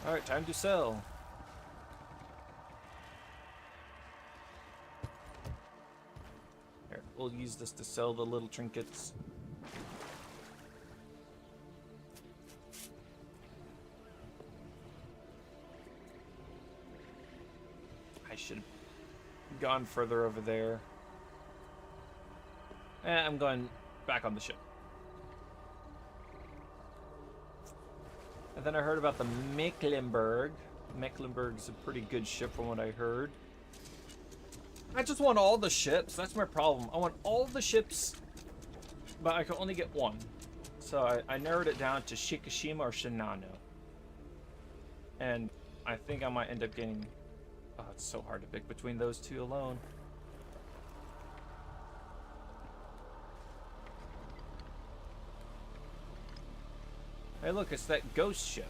Alright, time to sell. Here, we'll use this to sell the little trinkets. I should have gone further over there. I'm going back on the ship. And then I heard about the Mecklenburg. Mecklenburg's a pretty good ship from what I heard. I just want all the ships. That's my problem. I want all the ships, but I can only get one. So I narrowed it down to Shikishima or Shinano. And I think I might end up getting... Oh, it's so hard to pick between those two alone. Hey, look, it's that ghost ship.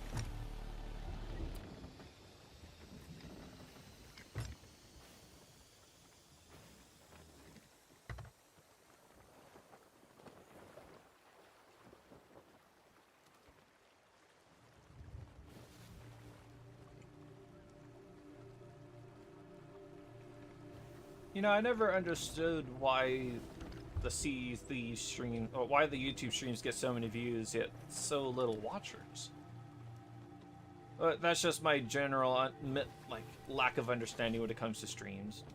You know, I never understood why the Sea of Thieves stream, or why the YouTube streams get so many views yet so little watchers. But that's just my general like lack of understanding when it comes to streams.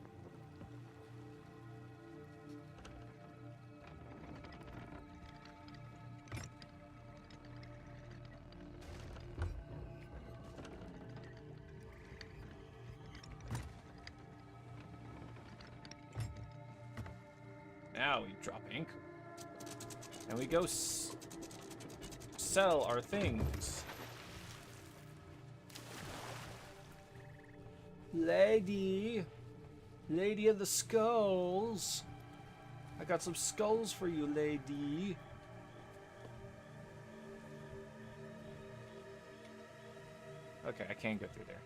Now we drop ink. And we go sell our things. Lady. Lady of the skulls. I got some skulls for you, lady. Okay, I can't go through there.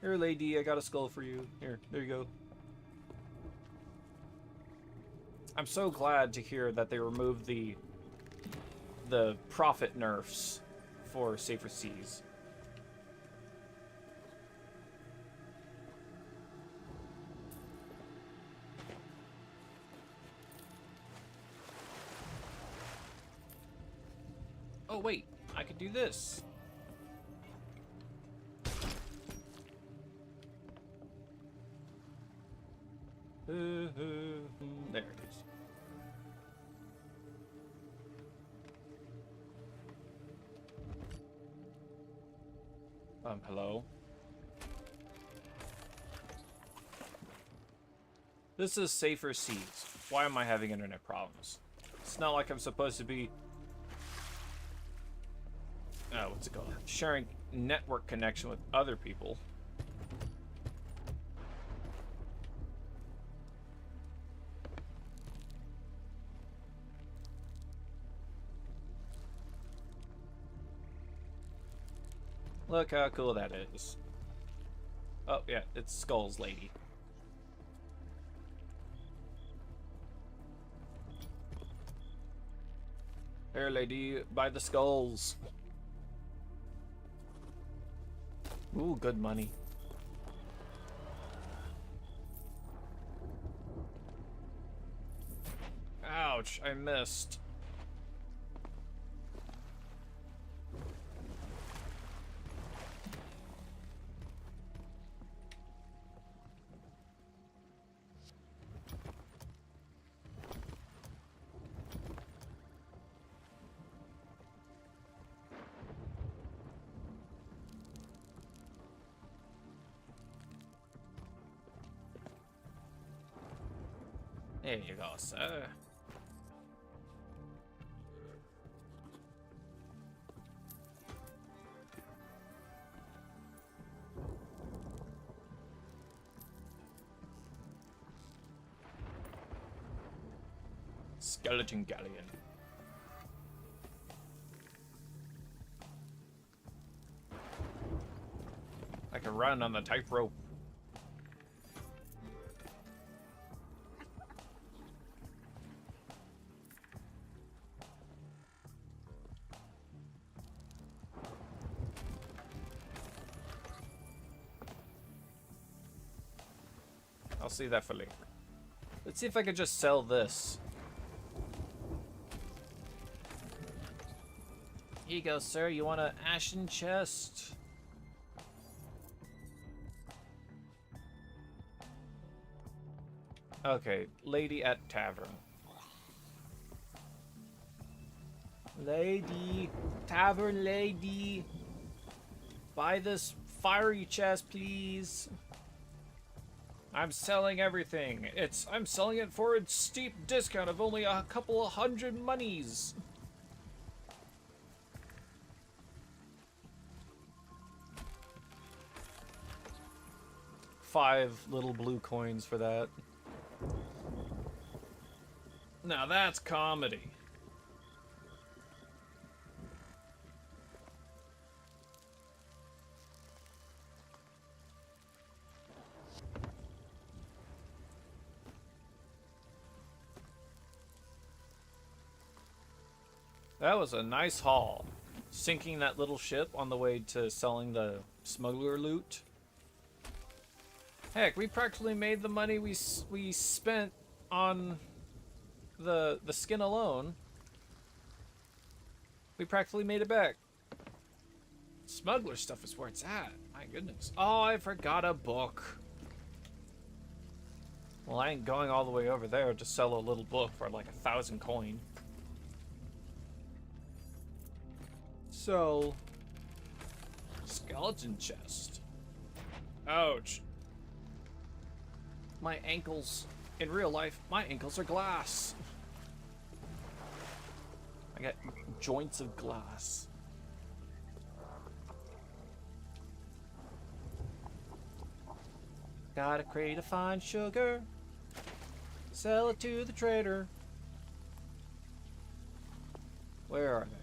Here, lady, I got a skull for you. Here, there you go. I'm so glad to hear that they removed the profit nerfs for Safer Seas. Oh wait, I could do this. There it is. Hello? This is Safer Seas. Why am I having internet problems? It's not like I'm supposed to be... Oh, what's it called? Sharing network connection with other people. Look how cool that is. Oh, yeah, it's Skull's lady. Here, lady, buy the skulls. Ooh, good money. Ouch, I missed. There you go, sir. Skeleton galleon. I can run on the tightrope. I'll see that for later. Let's see if I could just sell this. Here you go, sir. You want an ashen chest? Okay, lady at tavern. Lady, tavern lady. Buy this fiery chest, please. I'm selling everything. I'm selling it for a steep discount of only a couple of 100 monies. 5 little blue coins for that. Now that's comedy. That was a nice haul. Sinking that little ship on the way to selling the smuggler loot. Heck, we practically made the money we spent on the skin alone. We practically made it back. Smuggler stuff is where it's at. My goodness. Oh, I forgot a book. Well, I ain't going all the way over there to sell a little book for like 1,000 coin. So, skeleton chest. Ouch. My ankles, in real life, my ankles are glass. I got joints of glass. Got a crate of fine sugar. Sell it to the trader. Where are they?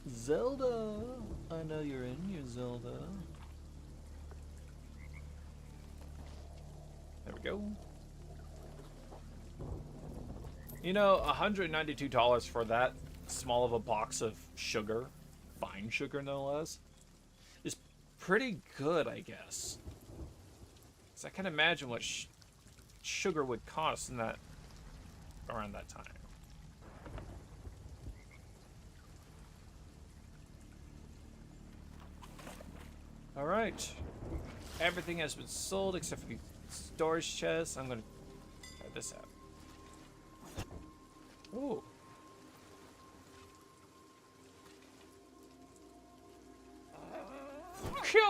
Zelda! I know you're in here, Zelda. There we go. You know, $192 for that small of a box of sugar, fine sugar no less, is pretty good, I guess. 'Cause I can imagine what sugar would cost in that around that time. All right, everything has been sold except for the storage chest. I'm gonna try this out. Ooh. Phew.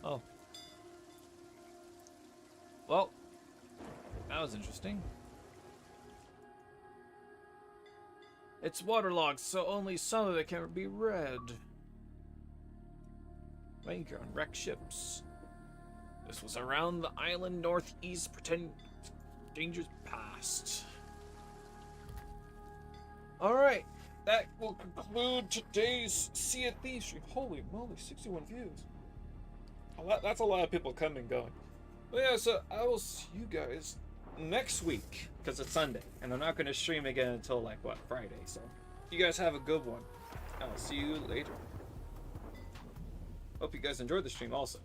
Oh. Well, that was interesting. It's waterlogged, so only some of it can be read. Anchor on wrecked ships. This was around the island northeast, pretend dangers past. Alright, that will conclude today's Sea of Thieves stream. Holy moly, 61 views. That's a lot of people coming and going. But yeah, so I will see you guys next week, because it's Sunday, and I'm not going to stream again until, like, what, Friday, so you guys have a good one. I'll see you later. Hope you guys enjoyed the stream also.